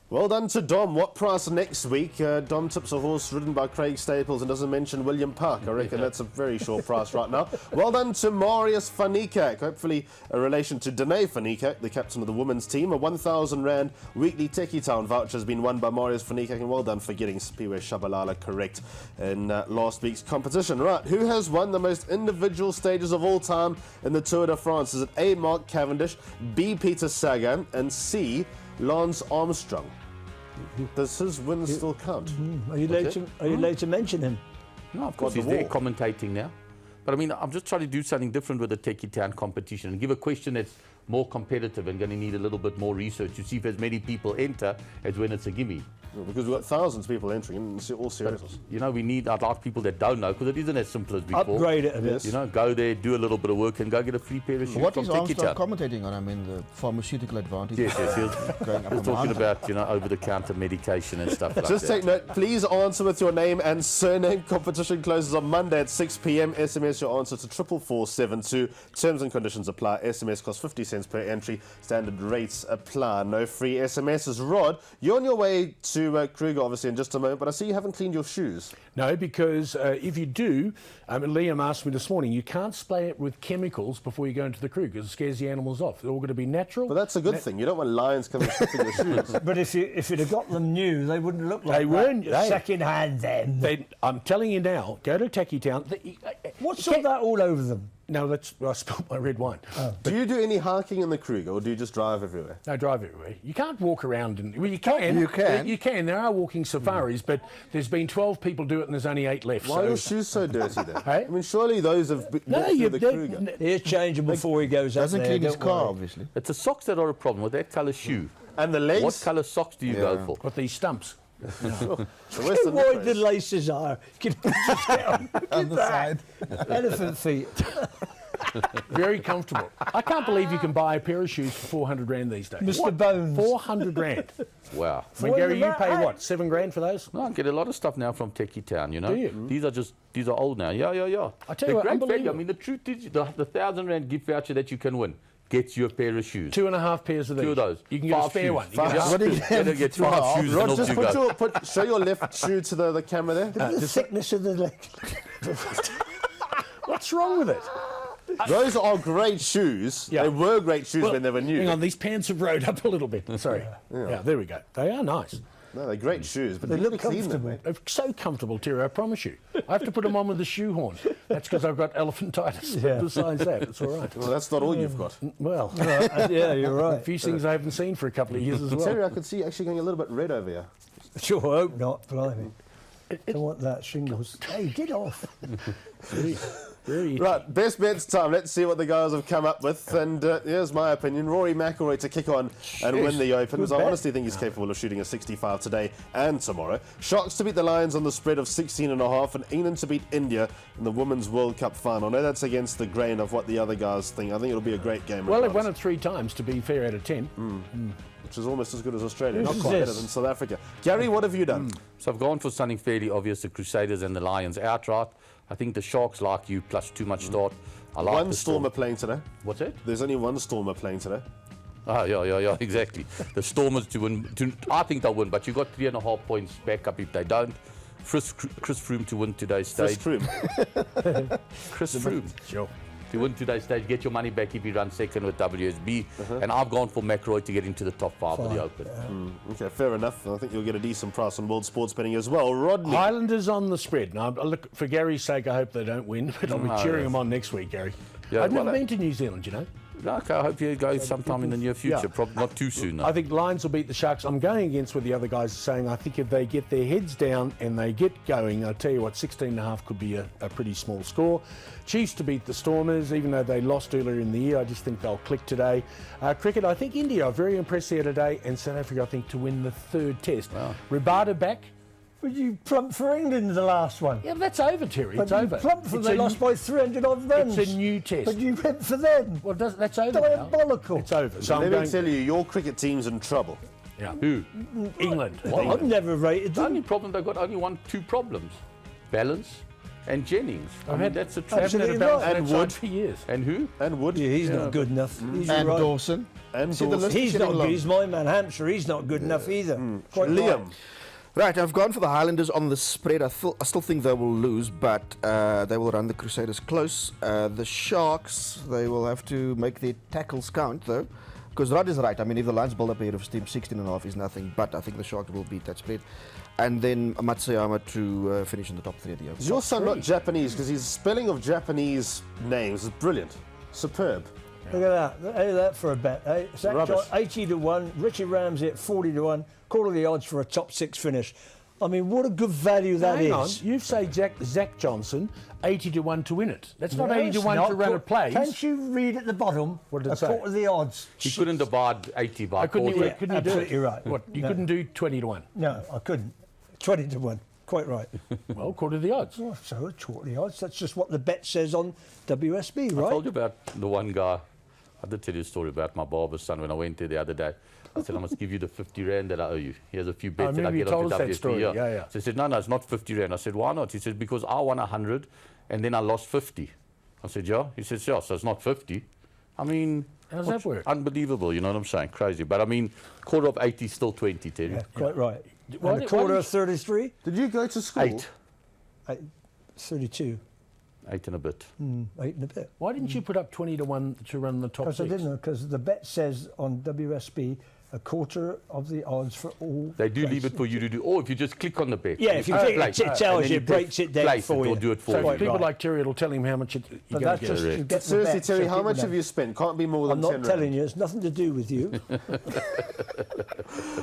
Speaker 1: Well done to Dom. What price next week? Dom tips a horse ridden by Craig Staples and doesn't mention William Park. I reckon that's a very short price right now. Well done to Marius van Niekerk. Hopefully a relation to Danae van Niekerk, the captain of the women's team. A R1,000 weekly Techie Town voucher has been won by Marius van Niekerk, and well done for getting Spiwe Shabalala correct in last week's competition. Right, who has won the most individual stages of all time in the Tour de France? Is it A, Mark Cavendish, B, Peter Sagan, and C, Lance Armstrong? Does his win still count?
Speaker 3: Are you allowed to mention him?
Speaker 4: No, of course, he's there commentating now. But I mean, I'm just trying to do something different with the Techie Town competition and give a question that's more competitive and going to need a little bit more research to see if as many people enter as when it's a gimme.
Speaker 1: Well, because we've got thousands of people entering in all seriousness.
Speaker 4: You know, I'd like people that don't know, because it isn't as simple as before.
Speaker 3: Upgrade it a bit.
Speaker 4: You know, go there, do a little bit of work and go get a free pair of shoes
Speaker 9: What
Speaker 4: from
Speaker 9: is
Speaker 4: Techie
Speaker 9: Armstrong
Speaker 4: Town.
Speaker 9: commentating on? I mean, the pharmaceutical advantage.
Speaker 4: Yes, he was
Speaker 9: Going up
Speaker 4: talking
Speaker 9: a mountain.
Speaker 4: about, you know, over-the-counter medication and stuff like
Speaker 1: Just
Speaker 4: that.
Speaker 1: take note, please answer with your name and surname. Competition closes on Monday at 6 p.m. SMS your answer to 44472. Terms and conditions apply. SMS costs 50 cents per entry. Standard rates apply. No free SMSs. Rod, you're on your way to Kruger, obviously, in just a moment, but I see you haven't cleaned your shoes.
Speaker 2: No, because if you do, Liam asked me this morning, you can't spray it with chemicals before you go into the crew because it scares the animals off. They're all going to be natural.
Speaker 1: But that's a good thing. You don't want lions coming sniffing your shoes.
Speaker 3: But if you'd have got them new, they wouldn't look like
Speaker 2: They weren't.
Speaker 3: second hand then.
Speaker 2: I'm telling you now, go to Techie Town.
Speaker 3: What's all that all over them?
Speaker 2: No, I spilled my red wine.
Speaker 1: Do you do any hiking in the Kruger, or do you just drive everywhere?
Speaker 2: No, drive everywhere. You can't walk around. Well, you can.
Speaker 9: You can.
Speaker 2: You can. There are walking safaris, but there's been 12 people do it and there's only 8 left.
Speaker 1: Why are your shoes so dirty then?
Speaker 2: Hey?
Speaker 1: I mean, surely those have been through the Kruger.
Speaker 3: He'll change them before he goes up
Speaker 9: Doesn't
Speaker 3: there.
Speaker 9: clean his
Speaker 3: don't
Speaker 9: car,
Speaker 3: worry.
Speaker 9: obviously.
Speaker 4: It's the socks that are a problem with that colour shoe.
Speaker 1: And the legs?
Speaker 4: What colour socks do you go for?
Speaker 2: Got these stumps.
Speaker 1: So where's the
Speaker 3: How wide the
Speaker 1: nippers?
Speaker 3: laces are. On the side. Elephant feet.
Speaker 2: Very comfortable. I can't believe you can buy a pair of shoes for 400 rand these days.
Speaker 3: Mr. Bones.
Speaker 2: 400 rand.
Speaker 4: Wow.
Speaker 2: I mean, Gary, you pay what, 7 grand for those?
Speaker 4: No, I get a lot of stuff now from Techie Town, you know.
Speaker 2: Do you?
Speaker 4: These are old now. Yeah.
Speaker 2: I tell
Speaker 4: They're
Speaker 2: you what,
Speaker 4: great value. I
Speaker 2: unbelievable.
Speaker 4: mean, the truth is, the 1,000 rand gift voucher that you can win gets you a pair of shoes.
Speaker 2: 2.5 pairs of these.
Speaker 4: 2 of those.
Speaker 2: You can get a
Speaker 4: 5
Speaker 2: spare
Speaker 4: shoes.
Speaker 2: one. You
Speaker 4: 5
Speaker 2: can
Speaker 4: shoes.
Speaker 2: get-
Speaker 9: What do you
Speaker 4: You're gonna get 5 shoes
Speaker 1: Rod,
Speaker 4: and
Speaker 1: just
Speaker 4: off you go.
Speaker 1: show your left shoe to the camera there.
Speaker 3: The thickness of the leg.
Speaker 2: What's wrong with it?
Speaker 1: Those are great shoes.
Speaker 2: Yeah.
Speaker 1: They were great shoes
Speaker 2: Well,
Speaker 1: when they were new.
Speaker 2: Hang on, these pants have rode up a little bit. Sorry. Yeah, there we go. They are nice.
Speaker 1: No, they're great shoes, but
Speaker 3: They
Speaker 1: you
Speaker 3: look
Speaker 1: need to clean them.
Speaker 3: comfortable.
Speaker 2: They're so comfortable, Terry, I promise you. I have to put them on with the shoehorn. That's because I've got elephantitis.
Speaker 3: Yeah.
Speaker 2: Besides that, it's all right.
Speaker 1: Well, that's not all you've got.
Speaker 2: Well,
Speaker 3: Yeah, you're
Speaker 2: a
Speaker 3: right.
Speaker 2: few things I haven't seen for a couple of years as
Speaker 1: Terry,
Speaker 2: well.
Speaker 1: I can see you actually going a little bit red over here.
Speaker 3: Sure, I hope not, blimey. Don't want that shingles. Hey, get off.
Speaker 2: Very
Speaker 1: Right, best bets time. Let's see what the guys have come up with. And here's my opinion. Rory McIlroy to kick on and win the Opens. I
Speaker 3: bet.
Speaker 1: honestly think he's capable of shooting a 65 today and tomorrow. Sharks to beat the Lions on the spread of 16.5, and England to beat India in the Women's World Cup final. Now that's against the grain of what the other guys think. I think it'll be a great game.
Speaker 2: Well, they've won
Speaker 1: regardless,
Speaker 2: it 3 times, to be fair, out of 10.
Speaker 1: which is almost as good as Australia. Not
Speaker 3: Who's
Speaker 1: quite better
Speaker 3: this?
Speaker 1: than South Africa. Gary, what have you done?
Speaker 4: So I've gone for something fairly obvious, the Crusaders and the Lions outright. I think the Sharks like you, plus too much start. I like
Speaker 1: One
Speaker 4: the
Speaker 1: Stormer playing today.
Speaker 4: What's that?
Speaker 1: There's only one Stormer playing today.
Speaker 4: Oh, yeah, exactly. The Stormers to win. I think they'll win, but you've got 3.5 points back up if they don't. Chris Froome to win today's
Speaker 1: Chris
Speaker 4: stage.
Speaker 1: Froome.
Speaker 4: Chris Froome.
Speaker 2: Sure.
Speaker 4: To win today's stage, get your money back if you run second with WSB. And I've gone for McIlroy to get into the top 5 of the Open.
Speaker 1: Okay, fair enough. I think you'll get a decent price on World Sports Betting as well. Rodney.
Speaker 2: Highlanders on the spread. Now, look, for Gary's sake, I hope they don't win, but I'll be cheering them on next week, Gary.
Speaker 4: Yeah,
Speaker 2: I've never
Speaker 4: well,
Speaker 2: been to New Zealand, you know.
Speaker 4: Okay, I hope you go sometime in the near future.
Speaker 2: Yeah.
Speaker 4: Probably not too soon, though.
Speaker 2: I think Lions will beat the Sharks. I'm going against what the other guys are saying. I think if they get their heads down and they get going, I'll tell you what, 16.5 could be a pretty small score. Chiefs to beat the Stormers, even though they lost earlier in the year. I just think they'll click today. Cricket, I think India are very impressed there today, and South Africa, I think, to win the 3rd test.
Speaker 4: Wow.
Speaker 2: Rabada back.
Speaker 3: But you plumped for England in the last one.
Speaker 2: Yeah, that's over, Terry. It's
Speaker 3: But you
Speaker 2: over.
Speaker 3: plumped for them.
Speaker 2: It's
Speaker 3: They
Speaker 2: a-
Speaker 3: lost by 300 odd runs.
Speaker 2: It's a new test.
Speaker 3: But you went for them.
Speaker 2: Well, that's over now.
Speaker 3: Diabolical.
Speaker 2: It's over. So I'm
Speaker 1: Let me
Speaker 2: going.
Speaker 1: tell you, your cricket team's in trouble.
Speaker 2: Yeah.
Speaker 4: Who?
Speaker 2: England.
Speaker 3: I've never rated
Speaker 4: The only
Speaker 3: them.
Speaker 4: problem, they've got only 2 problems. Balance and Jennings. I mean, that's a
Speaker 3: Absolutely right.
Speaker 1: And Wood
Speaker 2: for years.
Speaker 4: And who?
Speaker 1: And Wood.
Speaker 3: Yeah, he's not good enough. He's
Speaker 9: And
Speaker 3: right.
Speaker 9: Dawson.
Speaker 1: And
Speaker 9: See, the
Speaker 1: Dawson.
Speaker 9: list is
Speaker 3: He's
Speaker 9: getting
Speaker 3: not good.
Speaker 9: long.
Speaker 3: He's my man, Hampshire. He's not good enough either. Quite
Speaker 1: Liam.
Speaker 3: right.
Speaker 9: Right, I've gone for the Highlanders on the spread. I still think they will lose, but they will run the Crusaders close. The Sharks, they will have to make their tackles count, though. Because Rod is right. I mean, if the Lions build up ahead of steam, 16.5 is nothing. But I think the Sharks will beat that spread. And then Matsuyama to finish in the top 3 of the year.
Speaker 1: Is your son not Japanese? Because his spelling of Japanese names is brilliant. Superb.
Speaker 3: Look at that. Hey, that for a bet. Hey, Zach
Speaker 1: Rubbish.
Speaker 3: John, 80 to 1. Richie Ramsey at 40 to 1. Quarter of the odds for a top 6 finish. I mean, what a good value that
Speaker 2: Hang
Speaker 3: is.
Speaker 2: on, you say Zach Johnson, 80 to 1 to win it. That's not
Speaker 3: No,
Speaker 2: 80 to
Speaker 3: it's
Speaker 2: 1
Speaker 3: not.
Speaker 2: to run a place.
Speaker 3: Can't you read at the bottom?
Speaker 2: What did it
Speaker 3: a
Speaker 2: say?
Speaker 3: quarter of the odds.
Speaker 4: He couldn't divide 80 by
Speaker 2: Couldn't
Speaker 4: 40.
Speaker 2: you do
Speaker 3: absolutely
Speaker 2: it?
Speaker 3: right.
Speaker 2: What, you
Speaker 3: No.
Speaker 2: couldn't do 20 to 1?
Speaker 3: No, I couldn't. 20 to 1. Quite right.
Speaker 2: Well, quarter of the odds.
Speaker 3: Oh, so a quarter of the odds. That's just what the bet says on WSB, right?
Speaker 4: I told you about the one guy. I did tell you a story about my barber's son when I went there the other day. I said, I must give you the 50 rand that I owe you. Here's a few bets that I
Speaker 2: remember you
Speaker 4: get off
Speaker 2: told
Speaker 4: the
Speaker 2: us that
Speaker 4: WSB.
Speaker 2: story. Yeah.
Speaker 4: So he said, no, it's not 50 rand. I said, why not? He said, because I won 100 and then I lost 50. I said, yeah. He says, yeah, so it's not 50. I mean,
Speaker 2: How does that work?
Speaker 4: unbelievable, you know what I'm saying? Crazy. But I mean, quarter of 80 is still 20, Terry.
Speaker 3: Yeah, quite right.
Speaker 2: Why
Speaker 3: And a
Speaker 2: did-
Speaker 3: quarter
Speaker 2: why
Speaker 3: of 33?
Speaker 1: Did you go to school?
Speaker 4: 8.
Speaker 3: 32.
Speaker 4: 8 and a bit.
Speaker 3: 8 and a bit.
Speaker 2: Why didn't you put up 20 to 1 to run the top
Speaker 3: Because I
Speaker 2: 6?
Speaker 3: didn't know, because the bet says on WSB a quarter of the odds for all.
Speaker 4: They do leave
Speaker 3: races.
Speaker 4: it for you to do. Or if you just click on the bet.
Speaker 3: Yeah, if you click it, it tells you, it breaks it down
Speaker 4: place
Speaker 3: for
Speaker 4: it,
Speaker 3: you.
Speaker 4: will do it for
Speaker 2: So
Speaker 4: you.
Speaker 3: Quite
Speaker 2: people
Speaker 3: right.
Speaker 2: like Terry, it'll tell him how much you're
Speaker 3: But
Speaker 2: going
Speaker 3: that's
Speaker 2: to
Speaker 3: just
Speaker 2: get.
Speaker 3: to get the
Speaker 1: Seriously,
Speaker 3: bet,
Speaker 1: Terry,
Speaker 3: so
Speaker 1: how
Speaker 3: people
Speaker 1: much
Speaker 3: know.
Speaker 1: have you spent? Can't be more than
Speaker 3: I'm
Speaker 1: 10
Speaker 3: not
Speaker 1: rand.
Speaker 3: telling you, it's nothing to do with you.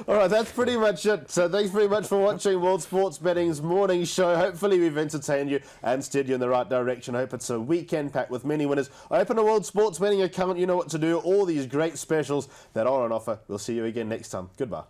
Speaker 1: All right, that's pretty much it. So thanks very much for watching World Sports Betting's morning show. Hopefully we've entertained you and steered you in the right direction. I hope it's a weekend packed with many winners. Open a World Sports Betting account. You know what to do. All these great specials that are on offer. We'll see you again next time. Goodbye.